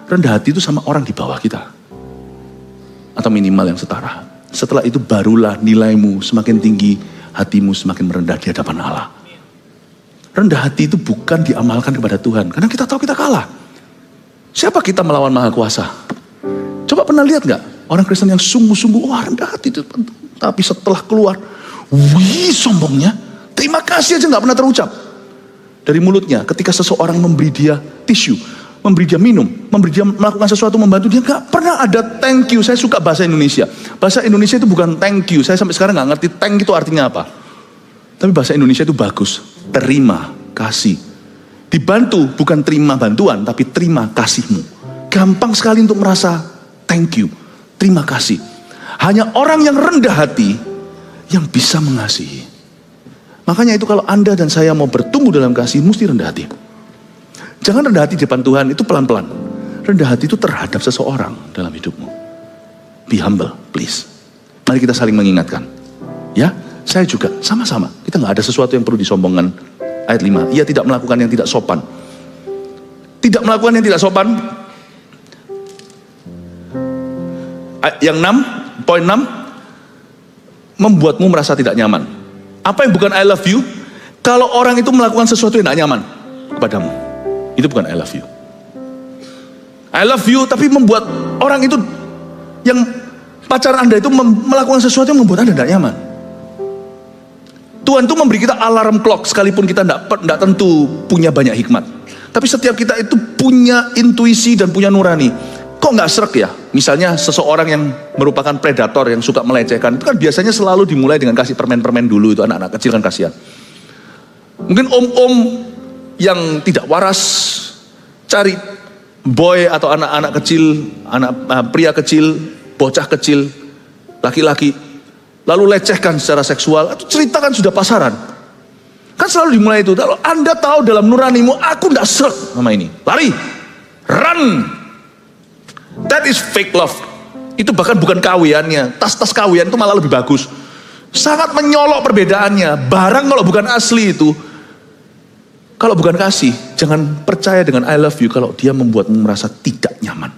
Rendah hati itu sama orang di bawah kita. Atau minimal yang setara. Setelah itu barulah nilaimu semakin tinggi, hatimu semakin merendah di hadapan Allah. Rendah hati itu bukan diamalkan kepada Tuhan. Karena kita tahu kita kalah. Siapa kita melawan Maha Kuasa? Coba pernah lihat gak? Orang Kristen yang sungguh-sungguh, wah rendah hati. Tapi setelah keluar, wih sombongnya. Terima kasih aja gak pernah terucap. Dari mulutnya, ketika seseorang memberi dia tisu, memberi dia minum, memberi dia melakukan sesuatu, membantu dia, gak pernah ada thank you. Saya suka bahasa Indonesia. Bahasa Indonesia itu bukan thank you. Saya sampai sekarang gak ngerti thank itu artinya apa. Tapi bahasa Indonesia itu bagus. Terima kasih. Dibantu bukan terima bantuan, tapi terima kasihmu. Gampang sekali untuk merasa thank you, terima kasih. Hanya orang yang rendah hati yang bisa mengasihi. Makanya itu kalau Anda dan saya mau bertumbuh dalam kasih, mesti rendah hati. Jangan rendah hati di depan Tuhan, itu pelan-pelan. Rendah hati itu terhadap seseorang dalam hidupmu. Be humble, please. Mari kita saling mengingatkan. Ya, saya juga, sama-sama. Kita gak ada sesuatu yang perlu disombongkan. Ayat 5, ia tidak melakukan yang tidak sopan. Tidak melakukan yang tidak sopan. Yang 6, poin 6, membuatmu merasa tidak nyaman. Apa yang bukan I love you? Kalau orang itu melakukan sesuatu yang tidak nyaman kepadamu, itu bukan I love you. I love you tapi membuat orang itu, yang pacar Anda itu melakukan sesuatu yang membuat Anda tidak nyaman. Tuhan itu memberi kita alarm clock, sekalipun kita tidak tentu punya banyak hikmat. Tapi setiap kita itu punya intuisi dan punya nurani. Kok nggak srek ya? Misalnya seseorang yang merupakan predator yang suka melecehkan, itu kan biasanya selalu dimulai dengan kasih permen-permen dulu, itu anak-anak kecil kan kasihan. Mungkin om-om yang tidak waras cari boy atau anak-anak kecil, pria kecil, bocah kecil, laki-laki, lalu lecehkan secara seksual. Itu cerita kan sudah pasaran. Kan selalu dimulai itu. Kalau Anda tahu dalam nuranimu, aku tidak srek sama ini, lari, run. That is fake love. Itu bahkan bukan kawiannya. Tas-tas kawian itu malah lebih bagus. Sangat menyolok perbedaannya. Barang kalau bukan asli itu Kalau bukan kasih, jangan percaya dengan I love you kalau dia membuatmu merasa tidak nyaman.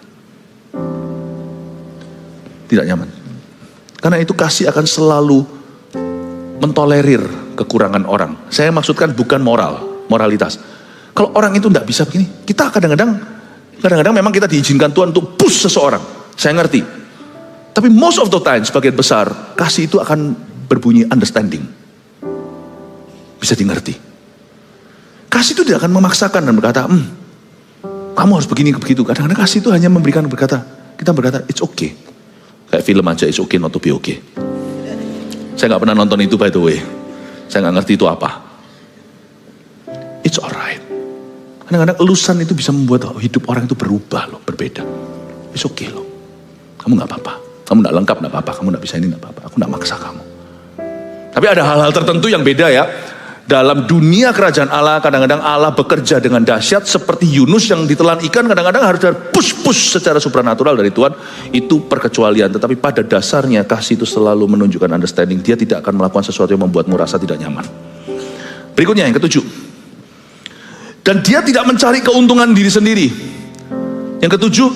Tidak nyaman. Karena itu kasih akan selalu mentolerir kekurangan orang. Saya maksudkan bukan moralitas. Kalau orang itu tidak bisa begini, kita kadang-kadang memang kita diizinkan Tuhan untuk push seseorang. Saya ngerti. Tapi most of the time, sebagian besar, kasih itu akan berbunyi understanding. Bisa dimengerti. Kasih itu tidak akan memaksakan dan berkata, kamu harus begini begitu. Kadang-kadang kasih itu hanya memberikan kita berkata, it's okay. Kayak film aja, it's okay not to be okay. Saya nggak pernah nonton itu by the way. Saya nggak ngerti itu apa. It's alright. Kadang-kadang elusan itu bisa membuat hidup orang itu berubah loh, berbeda. It's okay loh. Kamu nggak apa-apa. Kamu nggak lengkap nggak apa-apa. Kamu nggak bisa ini nggak apa-apa. Aku nggak maksa kamu. Tapi ada hal-hal tertentu yang beda ya. Dalam dunia kerajaan Allah, kadang-kadang Allah bekerja dengan dahsyat seperti Yunus yang ditelan ikan, kadang-kadang harus push secara supranatural dari Tuhan. Itu perkecualian, tetapi pada dasarnya kasih itu selalu menunjukkan understanding. Dia tidak akan melakukan sesuatu yang membuatmu rasa tidak nyaman. Berikutnya yang ketujuh. Dan dia tidak mencari keuntungan diri sendiri. Yang ketujuh,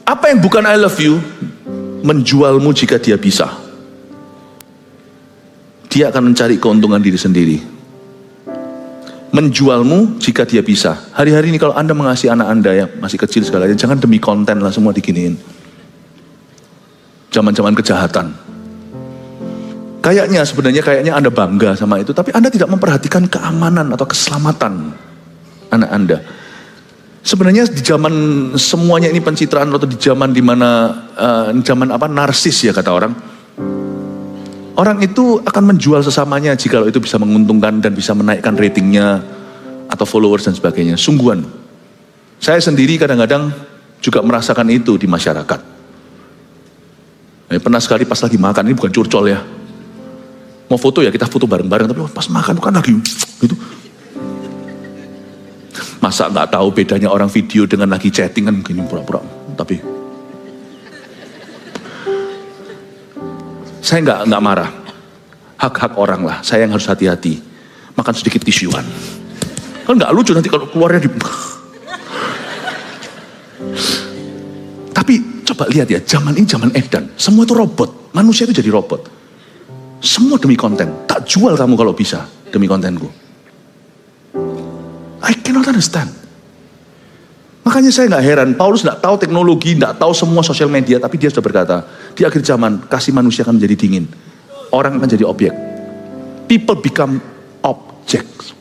apa yang bukan I love you, menjualmu jika dia bisa. Dia akan mencari keuntungan diri sendiri. Menjualmu jika dia bisa. Hari-hari ini kalau Anda mengasihi anak Anda yang masih kecil segalanya, jangan demi konten lah semua diginiin. Zaman-zaman kejahatan. Kayaknya Anda bangga sama itu, tapi Anda tidak memperhatikan keamanan atau keselamatan anak Anda. Sebenarnya di zaman semuanya ini pencitraan atau di zaman dimana narsis ya kata orang. Orang itu akan menjual sesamanya jika itu bisa menguntungkan dan bisa menaikkan ratingnya atau followers dan sebagainya. Sungguhan. Saya sendiri kadang-kadang juga merasakan itu di masyarakat. Pernah sekali pas lagi makan, ini bukan curcol ya. Mau foto ya kita foto bareng-bareng, tapi pas makan kan lagi gitu. Masa nggak tahu bedanya orang video dengan lagi chatting kan begini pura-pura. Tapi saya nggak marah, hak-hak orang lah. Saya yang harus hati-hati. Makan sedikit tisuan. Kan nggak lucu nanti kalau keluarnya di. Tapi coba lihat ya, zaman ini zaman edan. Semua itu robot. Manusia itu jadi robot. Semua demi konten. Tak jual kamu kalau bisa demi kontenku. I cannot understand. Makanya saya nggak heran, Paulus nggak tahu teknologi, nggak tahu semua sosial media, tapi dia sudah berkata, di akhir zaman kasih manusia akan menjadi dingin, orang akan jadi objek, people become objects.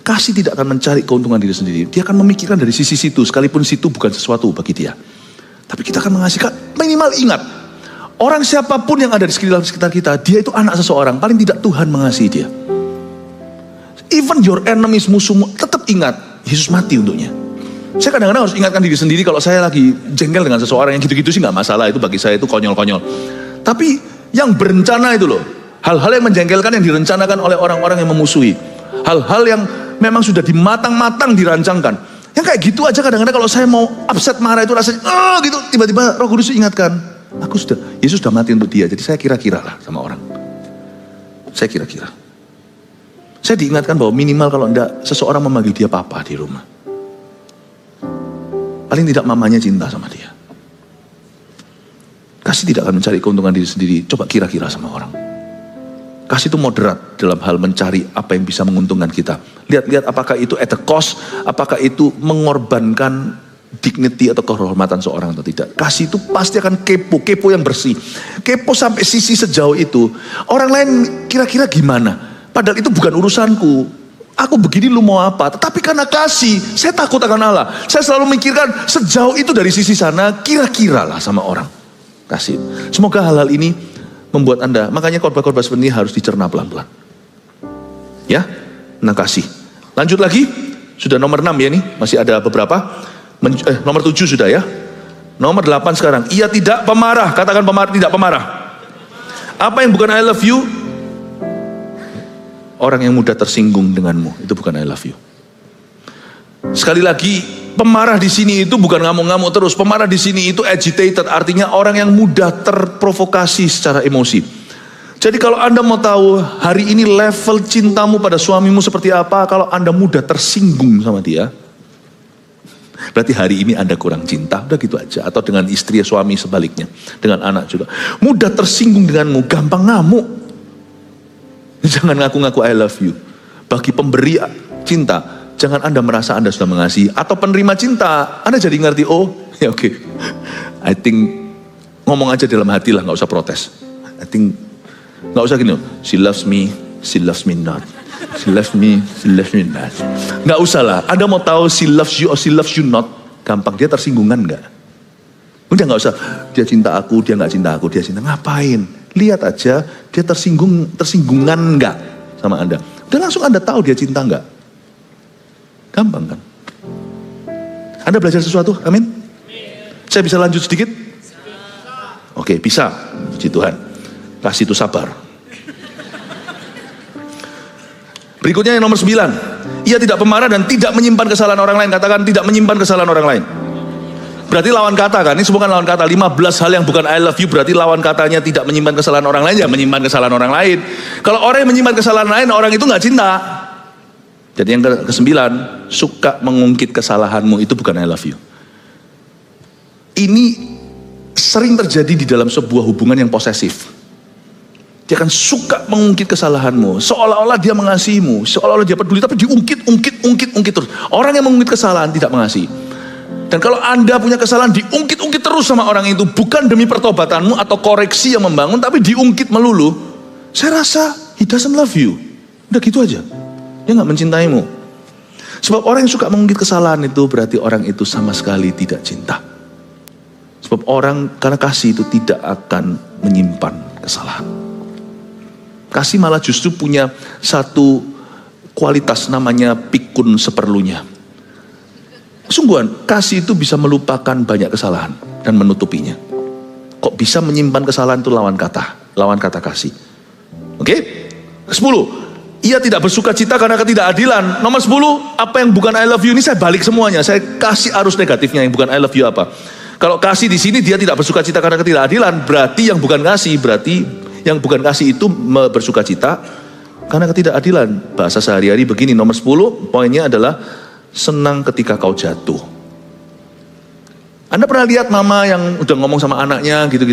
Kasih tidak akan mencari keuntungan diri sendiri, dia akan memikirkan dari sisi situ, sekalipun situ bukan sesuatu bagi dia. Tapi kita akan mengasihi, minimal ingat, orang siapapun yang ada di sekitar kita, dia itu anak seseorang, paling tidak Tuhan mengasihi dia. Even your enemies, musuhmu, tetap ingat, Yesus mati untuknya. Saya kadang-kadang harus ingatkan diri sendiri kalau saya lagi jengkel dengan seseorang yang gitu-gitu sih nggak masalah, itu bagi saya itu konyol-konyol. Tapi yang berencana itu loh, hal-hal yang menjengkelkan yang direncanakan oleh orang-orang yang memusuhi, hal-hal yang memang sudah dimatang-matang dirancangkan, yang kayak gitu aja kadang-kadang kalau saya mau upset marah itu rasanya, gitu tiba-tiba Roh Kudus ingatkan, Yesus sudah mati untuk dia, jadi saya kira-kira lah sama orang, saya kira-kira. Saya diingatkan bahwa minimal kalau enggak seseorang memanggil dia papa di rumah, paling tidak mamanya cinta sama dia. Kasih tidak akan mencari keuntungan diri sendiri. Coba kira-kira sama orang. Kasih itu moderat dalam hal mencari apa yang bisa menguntungkan kita. Lihat-lihat apakah itu at the cost, apakah itu mengorbankan dignity atau kehormatan seorang atau tidak. Kasih itu pasti akan kepo yang bersih. Kepo sampai sisi sejauh itu. Orang lain kira-kira gimana? Padahal itu bukan urusanku. Aku begini lu mau apa? Tetapi karena kasih, saya takut akan Allah. Saya selalu mikirkan sejauh itu dari sisi sana, kira-kira lah sama orang. Kasih. Semoga hal-hal ini membuat Anda, makanya khotbah-khotbah seperti ini harus dicerna pelan-pelan. Ya, nah kasih. Lanjut lagi, sudah nomor 6 ya ini, masih ada beberapa. Nomor 7 sudah ya. Nomor 8 sekarang, ia tidak pemarah. Katakan pemarah, tidak pemarah. Apa yang bukan I love you? Orang yang mudah tersinggung denganmu, itu bukan I love you. Sekali lagi, pemarah di sini itu bukan ngamuk-ngamuk terus. Pemarah di sini itu agitated, artinya orang yang mudah terprovokasi secara emosi. Jadi kalau Anda mau tahu hari ini level cintamu pada suamimu seperti apa, kalau Anda mudah tersinggung sama dia, berarti hari ini Anda kurang cinta, udah gitu aja. Atau dengan istri suami sebaliknya, dengan anak juga. Mudah tersinggung denganmu, gampang ngamuk. Jangan ngaku-ngaku I love you. Bagi pemberi cinta, jangan Anda merasa Anda sudah mengasihi. Atau penerima cinta, Anda jadi ngerti, oh ya oke. I think ngomong aja dalam hati lah, gak usah protes. I think nggak usah gini, she loves me not. She loves me not. Nggak usah lah. Anda mau tahu she loves you or she loves you not, gampang. Dia tersinggungan nggak? Udah nggak usah. Dia cinta aku, dia nggak cinta aku, dia cinta. Ngapain? Lihat aja dia tersinggungan nggak sama Anda. Udah langsung Anda tahu dia cinta nggak. Gampang kan? Anda belajar sesuatu? Amin. Saya bisa lanjut sedikit? Oke, bisa. Puji Tuhan. Kasih itu sabar. Berikutnya yang nomor 9. Ia tidak pemarah dan tidak menyimpan kesalahan orang lain. Katakan tidak menyimpan kesalahan orang lain. Berarti lawan kata kan? Ini semua kan lawan kata. 15 hal yang bukan I love you berarti lawan katanya tidak menyimpan kesalahan orang lain. Ya menyimpan kesalahan orang lain. Kalau orang yang menyimpan kesalahan lain, orang itu gak cinta. Jadi yang ke-9, suka mengungkit kesalahanmu, itu bukan I love you. Ini sering terjadi di dalam sebuah hubungan yang posesif. Dia akan suka mengungkit kesalahanmu, seolah-olah dia mengasihimu, seolah-olah dia peduli, tapi diungkit terus. Orang yang mengungkit kesalahan tidak mengasihi. Dan kalau Anda punya kesalahan, diungkit terus sama orang itu, bukan demi pertobatanmu atau koreksi yang membangun, tapi diungkit melulu. Saya rasa he doesn't love you. Udah gitu aja. Dia gak mencintaimu. Sebab orang yang suka mengungkit kesalahan itu berarti orang itu sama sekali tidak cinta. Sebab orang karena kasih itu tidak akan menyimpan kesalahan. Kasih malah justru punya satu kualitas namanya pikun seperlunya. Sungguhan, kasih itu bisa melupakan banyak kesalahan dan menutupinya. Kok bisa menyimpan kesalahan itu lawan kata kasih. Oke? 10. Ia tidak bersuka cita karena ketidakadilan. Nomor 10, apa yang bukan I love you ini saya balik semuanya. Saya kasih arus negatifnya yang bukan I love you apa. Kalau kasih di sini dia tidak bersuka cita karena ketidakadilan, berarti yang bukan kasih, berarti yang bukan kasih itu bersuka cita karena ketidakadilan. Bahasa sehari-hari begini, nomor 10 poinnya adalah senang ketika kau jatuh. Anda pernah lihat mama yang udah ngomong sama anaknya gitu,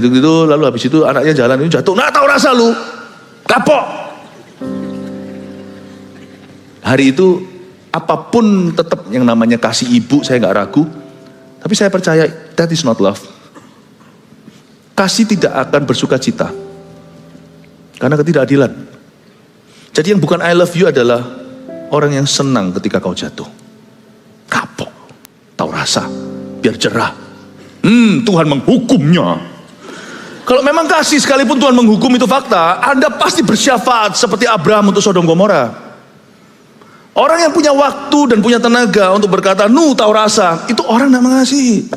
lalu habis itu anaknya jalan itu jatuh, nggak tahu rasa lu, kapok. Hari itu apapun tetap yang namanya kasih ibu, saya nggak ragu. Tapi saya percaya that is not love. Kasih tidak akan bersuka cita karena ketidakadilan. Jadi yang bukan I love you adalah orang yang senang ketika kau jatuh. Kapok, tahu rasa, biar jerah. Tuhan menghukumnya. Kalau memang kasih sekalipun Tuhan menghukum itu fakta, Anda pasti bersyafaat seperti Abraham untuk Sodom Gomora. Orang yang punya waktu dan punya tenaga untuk berkata, tahu rasa, itu orang yang mengasihi.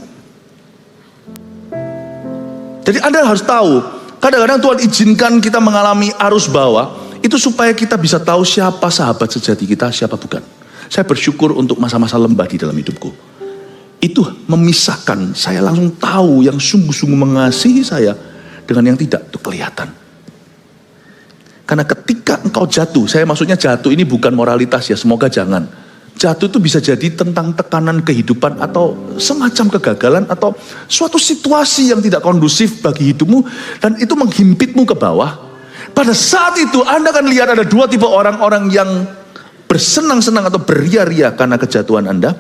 Jadi Anda harus tahu, kadang-kadang Tuhan izinkan kita mengalami arus bawah, itu supaya kita bisa tahu siapa sahabat sejati kita, siapa bukan. Saya bersyukur untuk masa-masa lembah di dalam hidupku. Itu memisahkan, saya langsung tahu yang sungguh-sungguh mengasihi saya dengan yang tidak, itu kelihatan. Karena ketika engkau jatuh, saya maksudnya jatuh ini bukan moralitas ya, semoga jangan. Jatuh itu bisa jadi tentang tekanan kehidupan atau semacam kegagalan atau suatu situasi yang tidak kondusif bagi hidupmu dan itu menghimpitmu ke bawah. Pada saat itu Anda akan lihat ada dua tipe orang-orang yang bersenang-senang atau beria-ria karena kejatuhan Anda.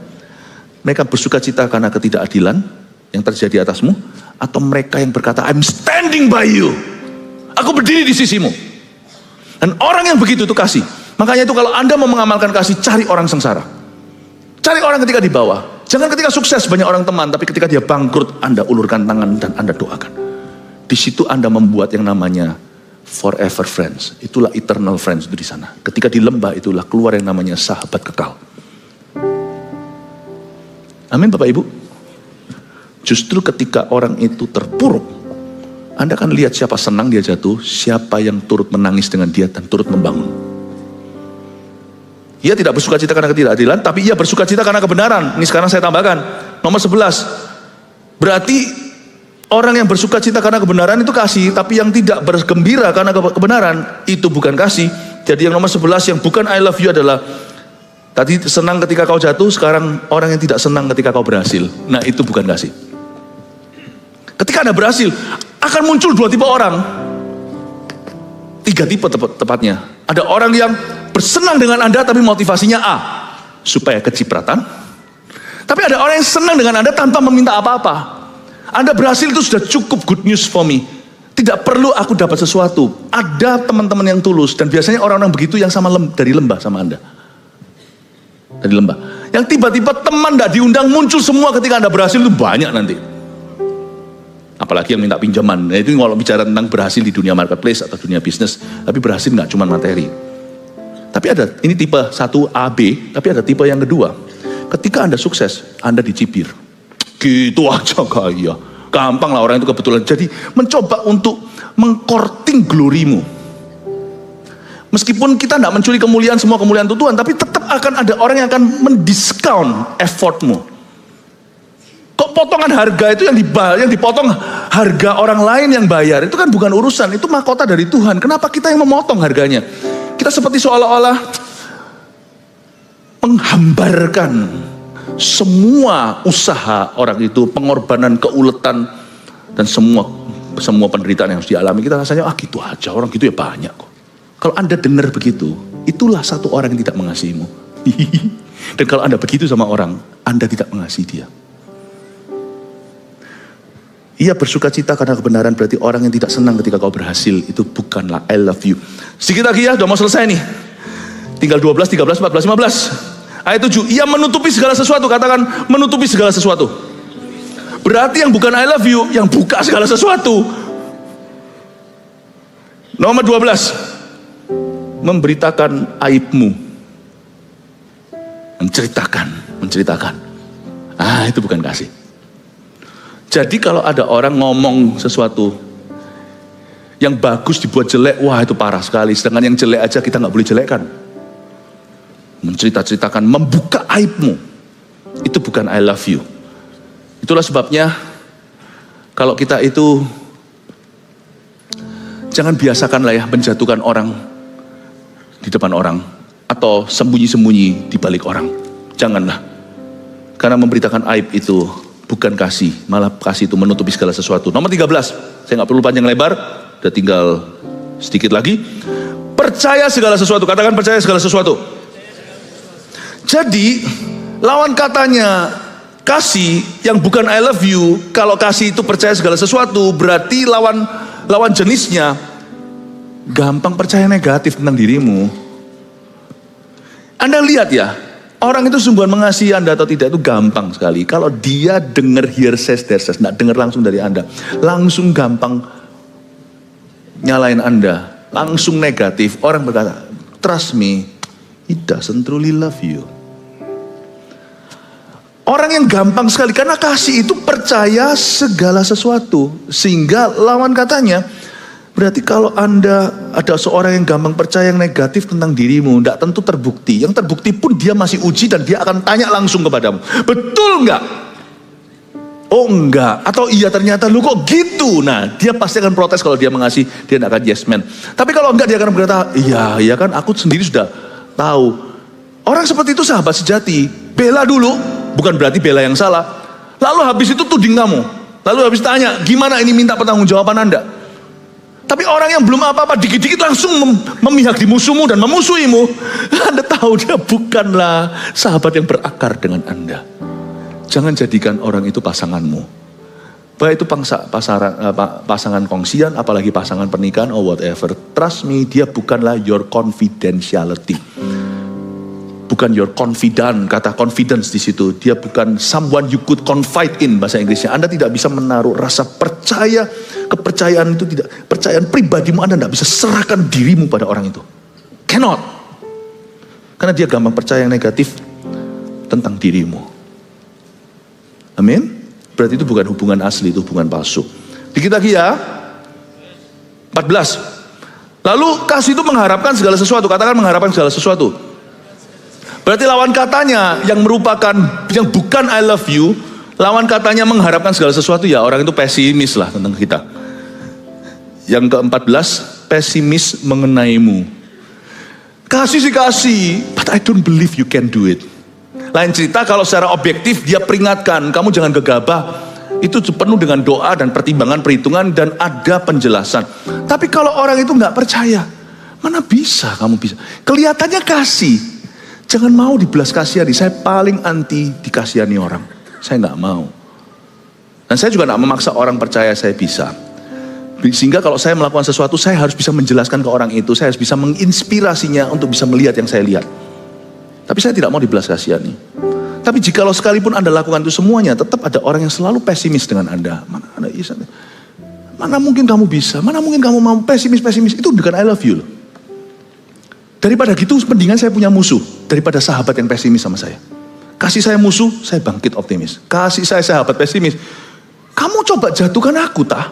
Mereka bersuka cita karena ketidakadilan yang terjadi atasmu, atau mereka yang berkata, I'm standing by you. Aku berdiri di sisimu. Dan orang yang begitu itu kasih. Makanya itu kalau Anda mau mengamalkan kasih, cari orang sengsara. Cari orang ketika di bawah. Jangan ketika sukses banyak orang teman, tapi ketika dia bangkrut, Anda ulurkan tangan dan Anda doakan. Di situ Anda membuat yang namanya forever friends. Itulah eternal friends itu di sana. Ketika di lembah itulah keluar yang namanya sahabat kekal. Amin Bapak Ibu. Justru ketika orang itu terpuruk, Anda akan lihat siapa senang dia jatuh, siapa yang turut menangis dengan dia dan turut membangun. Ia tidak bersuka cita karena ketidakadilan, tapi ia bersuka cita karena kebenaran. Ini sekarang saya tambahkan, nomor 11. Berarti orang yang bersuka cita karena kebenaran itu kasih, tapi yang tidak bergembira karena kebenaran itu bukan kasih. Jadi yang nomor 11 yang bukan I love you adalah tadi senang ketika kau jatuh, sekarang orang yang tidak senang ketika kau berhasil. Nah, itu bukan kasih. Ketika Anda berhasil, akan muncul dua tipe orang. Tiga tipe tepatnya. Ada orang yang bersenang dengan Anda tapi motivasinya A, supaya kecipratan. Tapi ada orang yang senang dengan Anda tanpa meminta apa-apa. Anda berhasil itu sudah cukup good news for me. Tidak perlu aku dapat sesuatu. Ada teman-teman yang tulus, dan biasanya orang-orang begitu yang sama dari lembah sama Anda. Dari lembah. Yang tiba-tiba teman tidak diundang muncul semua ketika Anda berhasil itu banyak nanti. Apalagi yang minta pinjaman. Nah, itu kalau bicara tentang berhasil di dunia marketplace atau dunia bisnis, tapi berhasil nggak cuma materi. Tapi ada, ini tipe 1A, B, tapi ada tipe yang kedua. Ketika Anda sukses, Anda dicibir. Gitu aja kaya. Gampang lah orang itu kebetulan. Jadi mencoba untuk mengkorting glorimu. Meskipun kita tidak mencuri kemuliaan, semua kemuliaan itu Tuhan, tapi tetap akan ada orang yang akan mendiskon effortmu. Kok potongan harga itu yang dipotong harga orang lain yang bayar, itu kan bukan urusan, itu mahkota dari Tuhan. Kenapa kita yang memotong harganya? Kita seperti seolah-olah menghambarkan semua usaha orang itu, pengorbanan, keuletan, dan semua penderitaan yang harus dialami. Kita rasanya, gitu aja, orang gitu ya banyak kok. Kalau Anda dengar begitu, itulah satu orang yang tidak mengasihimu. Dan kalau Anda begitu sama orang, Anda tidak mengasihi dia. Ia bersuka cita karena kebenaran, berarti orang yang tidak senang ketika kau berhasil, itu bukanlah I love you. Sedikit lagi ya, udah mau selesai nih. Tinggal 12, 13, 14, 15. Ayat 7, ia menutupi segala sesuatu. Katakan, menutupi segala sesuatu. Berarti yang bukan I love you, yang buka segala sesuatu. Nomor 12, memberitakan aibmu. Menceritakan. Itu bukan kasih. Jadi kalau ada orang ngomong sesuatu yang bagus dibuat jelek, wah itu parah sekali. Sedangkan yang jelek aja kita gak boleh jelekkan. Menceritakan, membuka aibmu, itu bukan I love you. Itulah sebabnya kalau kita itu jangan biasakan lah ya menjatuhkan orang di depan orang atau sembunyi-sembunyi di balik orang. Janganlah. Karena memberitakan aib itu bukan kasih, malah kasih itu menutupi segala sesuatu. Nomor 13, saya gak perlu panjang lebar, udah tinggal sedikit lagi. Percaya segala sesuatu. Katakan, percaya segala sesuatu. Jadi lawan katanya kasih yang bukan I love you. Kalau kasih itu percaya segala sesuatu, berarti lawan jenisnya gampang percaya negatif tentang dirimu. Anda lihat ya, orang itu sungguhan mengasihi Anda atau tidak itu gampang sekali. Kalau dia dengar here says there says, nggak dengar langsung dari Anda, langsung gampang nyalain Anda, langsung negatif. Orang berkata, trust me, he doesn't truly love you. Orang yang gampang sekali, karena kasih itu percaya segala sesuatu. Sehingga lawan katanya, berarti kalau Anda ada seorang yang gampang percaya yang negatif tentang dirimu, tidak tentu terbukti. Yang terbukti pun dia masih uji dan dia akan tanya langsung kepadamu. Betul nggak? Oh enggak. Atau iya ternyata lu kok gitu. Nah dia pasti akan protes kalau dia mengasihi, dia tidak akan yes man. Tapi kalau enggak dia akan berkata, iya kan aku sendiri sudah tahu. Orang seperti itu sahabat sejati. Bela dulu. Bukan berarti bela yang salah. Lalu habis itu tuding kamu. Lalu habis tanya, gimana ini minta pertanggungjawaban Anda? Tapi orang yang belum apa-apa, dikit-dikit langsung memihak di musuhmu dan memusuhimu. Anda tahu dia bukanlah sahabat yang berakar dengan Anda. Jangan jadikan orang itu pasanganmu. Baik itu pasangan kongsian, apalagi pasangan pernikahan, or whatever. Trust me, dia bukanlah your confidentiality. Bukan your confidant, kata confidence di situ. Dia bukan someone you could confide in, bahasa Inggrisnya. Anda tidak bisa menaruh rasa percaya, kepercayaan itu tidak, percayaan pribadimu Anda tidak bisa serahkan dirimu pada orang itu. Cannot. Karena dia gampang percaya yang negatif tentang dirimu. Amin. Berarti itu bukan hubungan asli, itu hubungan palsu. Dikit lagi ya. 14. Lalu kasih itu mengharapkan segala sesuatu. Katakan mengharapkan segala sesuatu. Berarti lawan katanya yang merupakan, yang bukan I love you, Lawan katanya mengharapkan segala sesuatu, ya orang itu pesimis lah tentang kita. Yang ke-14, pesimis mengenaimu. Kasih sih kasih, but I don't believe you can do it. Lain cerita kalau secara objektif dia peringatkan, kamu jangan gegabah. Itu penuh dengan doa dan pertimbangan, perhitungan, dan ada penjelasan. Tapi kalau orang itu nggak percaya, mana bisa kamu bisa? Kelihatannya kasih, jangan mau dibelas kasihani. Saya paling anti dikasihani orang. Saya nggak mau. Dan saya juga nggak memaksa orang percaya saya bisa. Sehingga kalau saya melakukan sesuatu, saya harus bisa menjelaskan ke orang itu. Saya harus bisa menginspirasinya untuk bisa melihat yang saya lihat. Tapi saya tidak mau dibelas kasihani. Tapi jikalau sekalipun Anda lakukan itu semuanya, tetap ada orang yang selalu pesimis dengan Anda. Mana mungkin kamu bisa, mana mungkin kamu mau pesimis. Itu bukan I love you loh. Daripada gitu, mendingan saya punya musuh. Daripada sahabat yang pesimis sama saya. Kasih saya musuh, saya bangkit optimis. Kasih saya sahabat pesimis. Kamu coba jatuhkan aku, tah?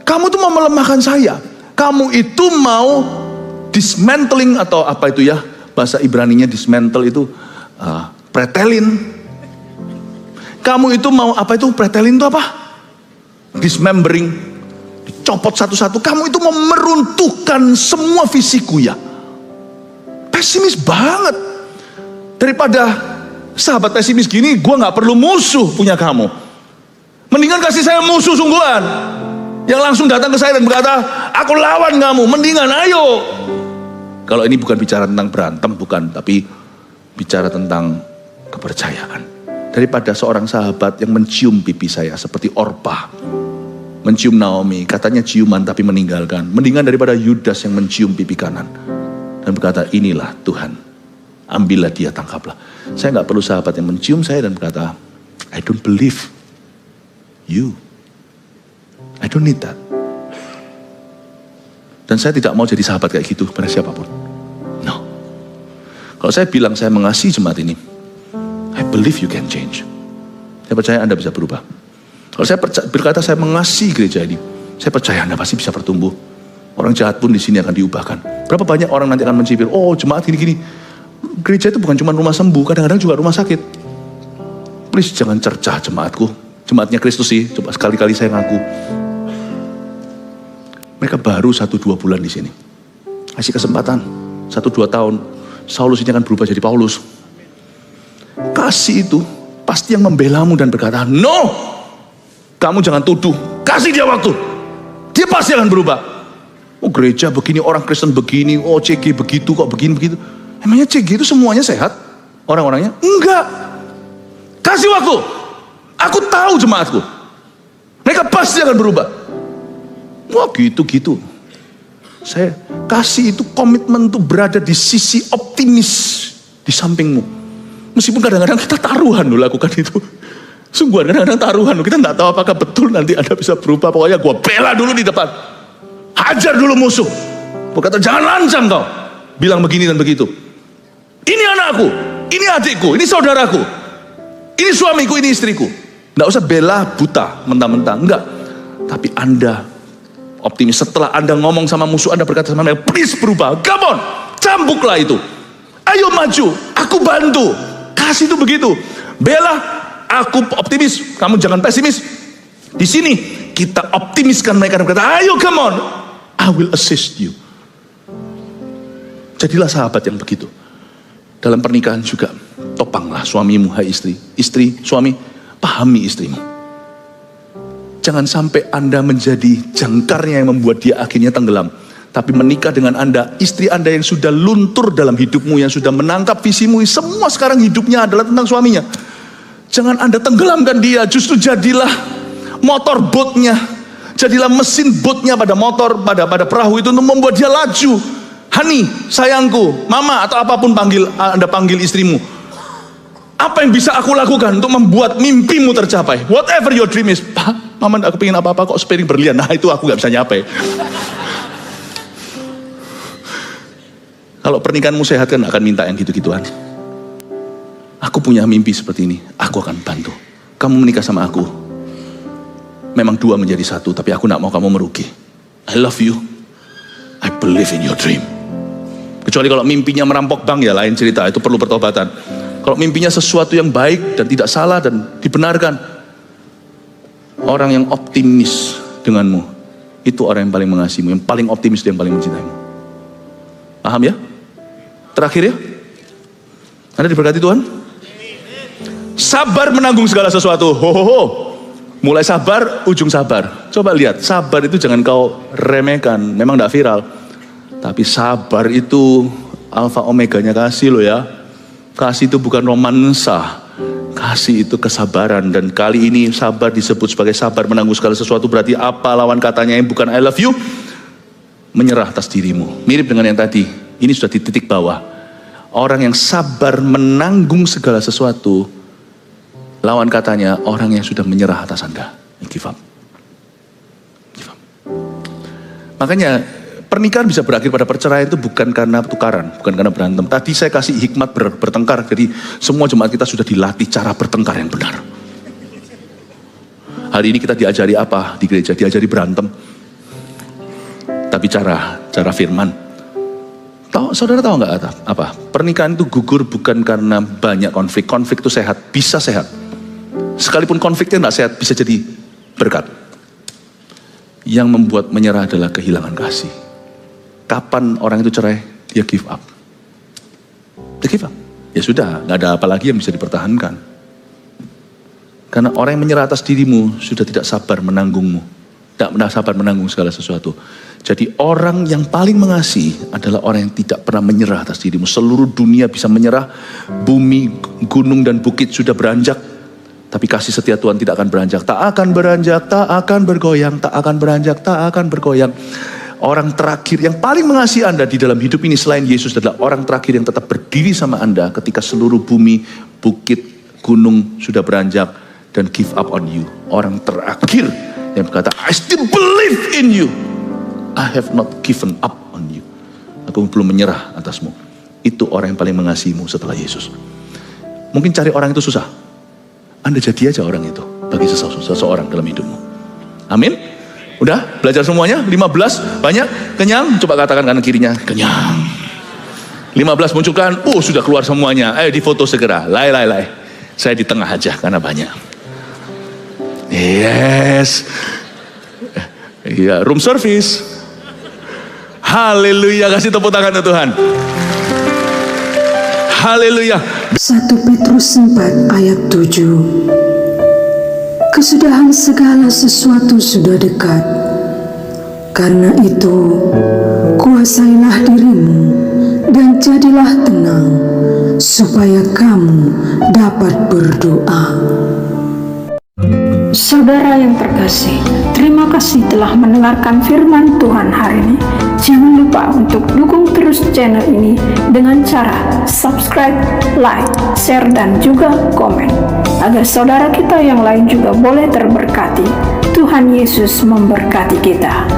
Kamu tuh mau melemahkan saya. Kamu itu mau dismantling atau apa itu ya? Bahasa Ibraninya dismantle itu pretelin. Kamu itu mau apa itu? Pretelin itu apa? Dismembering. Dicopot satu-satu. Kamu itu mau meruntuhkan semua fisiku ya. Pesimis banget. Daripada sahabat pesimis gini, gue gak perlu musuh punya kamu. Mendingan kasih saya musuh sungguhan. Yang langsung datang ke saya dan berkata, aku lawan kamu. Mendingan ayo. Kalau ini bukan bicara tentang berantem, bukan. Tapi bicara tentang kepercayaan. Daripada seorang sahabat yang mencium pipi saya seperti Orpa mencium Naomi, katanya ciuman tapi meninggalkan. Mendingan daripada Yudas yang mencium pipi kanan dan berkata, inilah Tuhan, ambillah dia, tangkaplah. Saya gak perlu sahabat yang mencium saya dan berkata, I don't believe you, I don't need that. Dan saya tidak mau jadi sahabat kayak gitu pada siapapun. No. Kalau saya bilang saya mengasihi jemaat ini, I believe you can change. Saya percaya Anda bisa berubah. Kalau saya berkata saya mengasihi gereja ini, saya percaya Anda pasti bisa bertumbuh. Orang jahat pun di sini akan diubahkan. Berapa banyak orang nanti akan mencibir, oh jemaat gini-gini. Gereja itu bukan cuma rumah sembuh, kadang-kadang juga rumah sakit. Please jangan cercah jemaatku. Jemaatnya Kristus sih, coba sekali-kali saya ngaku. Mereka baru 1-2 bulan di sini. Kasih kesempatan 1-2 tahun. Saulus ini akan berubah jadi Paulus. Kasih itu pasti yang membelamu dan berkata, no, kamu jangan tuduh. Kasih dia waktu. Dia pasti akan berubah. Oh gereja begini, orang Kristen begini, oh CG begitu, kok begini-begitu. Emangnya CG itu semuanya sehat? Orang-orangnya? Enggak. Kasih waktu. Aku tahu jemaatku. Mereka pasti akan berubah. Wah gitu-gitu. Saya kasih itu komitmen untuk berada di sisi optimis di sampingmu. Meskipun kadang-kadang kita taruhan loh lakukan itu. Sungguhan kadang-kadang taruhan loh. Kita gak tahu apakah betul nanti Anda bisa berubah. Pokoknya gue bela dulu di depan. Hajar dulu musuh. Gue kata jangan lancang kau. Bilang begini dan begitu. Ini anakku, ini adikku, ini saudaraku. Ini suamiku, ini istriku. Gak usah bela buta mentah-mentah. Enggak. Tapi Anda optimis. Setelah Anda ngomong sama musuh, Anda berkata sama mereka, please berubah, come on, cambuklah itu. Ayo maju, aku bantu. Kasih itu begitu. Bela, aku optimis, kamu jangan pesimis. Di sini kita optimiskan mereka dan berkata, ayo come on, I will assist you. Jadilah sahabat yang begitu. Dalam pernikahan juga, topanglah suamimu, hai istri. Istri, suami, pahami istrimu. Jangan sampai Anda menjadi jangkarnya yang membuat dia akhirnya tenggelam. Tapi menikah dengan Anda, istri Anda yang sudah luntur dalam hidupmu, yang sudah menangkap visimu, semua sekarang hidupnya adalah tentang suaminya. Jangan Anda tenggelamkan dia, justru jadilah motor boatnya. Jadilah mesin boatnya pada motor, pada perahu itu untuk membuat dia laju. Hani, sayangku, mama atau apapun Anda panggil istrimu. Apa yang bisa aku lakukan untuk membuat mimpimu tercapai? Whatever your dream is. Pak, mama gak kepingin apa-apa kok spiring berlian. Nah itu aku gak bisa nyapai. Kalau pernikahanmu sehat kan akan minta yang gitu-gituan. Aku punya mimpi seperti ini. Aku akan bantu. Kamu menikah sama aku. Memang dua menjadi satu. Tapi aku gak mau kamu merugi. I love you. I believe in your dream. Kecuali kalau mimpinya merampok bank ya lain cerita. Itu perlu pertobatan. Kalau mimpinya sesuatu yang baik dan tidak salah dan dibenarkan, orang yang optimis denganmu, itu orang yang paling mengasihimu, yang paling optimis, yang paling mencintaimu. Paham ya? Terakhir ya, Anda diberkati Tuhan. Sabar menanggung segala sesuatu. Mulai sabar, ujung sabar. Coba lihat, sabar itu jangan kau remehkan. Memang tidak viral, tapi sabar itu alfa omeganya kasih loh ya. Kasih itu bukan romansa, kasih itu kesabaran. Dan kali ini sabar disebut sebagai sabar menanggung segala sesuatu. Berarti apa lawan katanya yang bukan I love you? Menyerah atas dirimu. Mirip dengan yang tadi, ini sudah di titik bawah. Orang yang sabar menanggung segala sesuatu, lawan katanya orang yang sudah menyerah atas Anda. Give up. Give up. Makanya pernikahan bisa berakhir pada perceraian itu bukan karena tukaran, bukan karena berantem. Tadi saya kasih hikmat bertengkar, jadi semua jemaat kita sudah dilatih cara bertengkar yang benar. Hari ini kita diajari apa di gereja? Diajari berantem. Tapi cara firman. Saudara tahu nggak apa? Pernikahan itu gugur bukan karena banyak konflik. Konflik itu sehat, bisa sehat. Sekalipun konfliknya nggak sehat, bisa jadi berkat. Yang membuat menyerah adalah kehilangan kasih. Kapan orang itu cerai? Dia give up. Dia give up. Ya sudah, nggak ada apa lagi yang bisa dipertahankan. Karena orang yang menyerah atas dirimu sudah tidak sabar menanggungmu, tidak sabar menanggung segala sesuatu. Jadi orang yang paling mengasihi adalah orang yang tidak pernah menyerah atas dirimu. Seluruh dunia bisa menyerah, bumi, gunung dan bukit sudah beranjak, tapi kasih setia Tuhan tidak akan beranjak. Tak akan beranjak, tak akan bergoyang, tak akan beranjak, tak akan bergoyang. Orang terakhir yang paling mengasihi Anda di dalam hidup ini selain Yesus adalah orang terakhir yang tetap berdiri sama Anda ketika seluruh bumi, bukit, gunung sudah beranjak dan give up on you. Orang terakhir yang berkata, I still believe in you. I have not given up on you. Aku belum menyerah atasmu. Itu orang yang paling mengasihimu setelah Yesus. Mungkin cari orang itu susah. Anda jadi aja orang itu bagi seseorang dalam hidupmu. Amin. Udah belajar semuanya? 15 banyak? Kenyang? Coba katakan kanan kirinya, kenyang. 15 munculkan, sudah keluar semuanya. Ayo difoto segera. Lai. Saya di tengah aja karena banyak. Yes. Iya, room service. Haleluya, kasih tepuk tangan ke Tuhan. Haleluya. 1 Petrus 4 ayat 7. Kesudahan segala sesuatu sudah dekat. Karena itu, kuasailah dirimu dan jadilah tenang, supaya kamu dapat berdoa. Saudara yang terkasih, terima kasih telah mendengarkan firman Tuhan hari ini. Jangan lupa untuk dukung terus channel ini dengan cara subscribe, like, share, dan juga komen. Agar saudara kita yang lain juga boleh terberkati. Tuhan Yesus memberkati kita.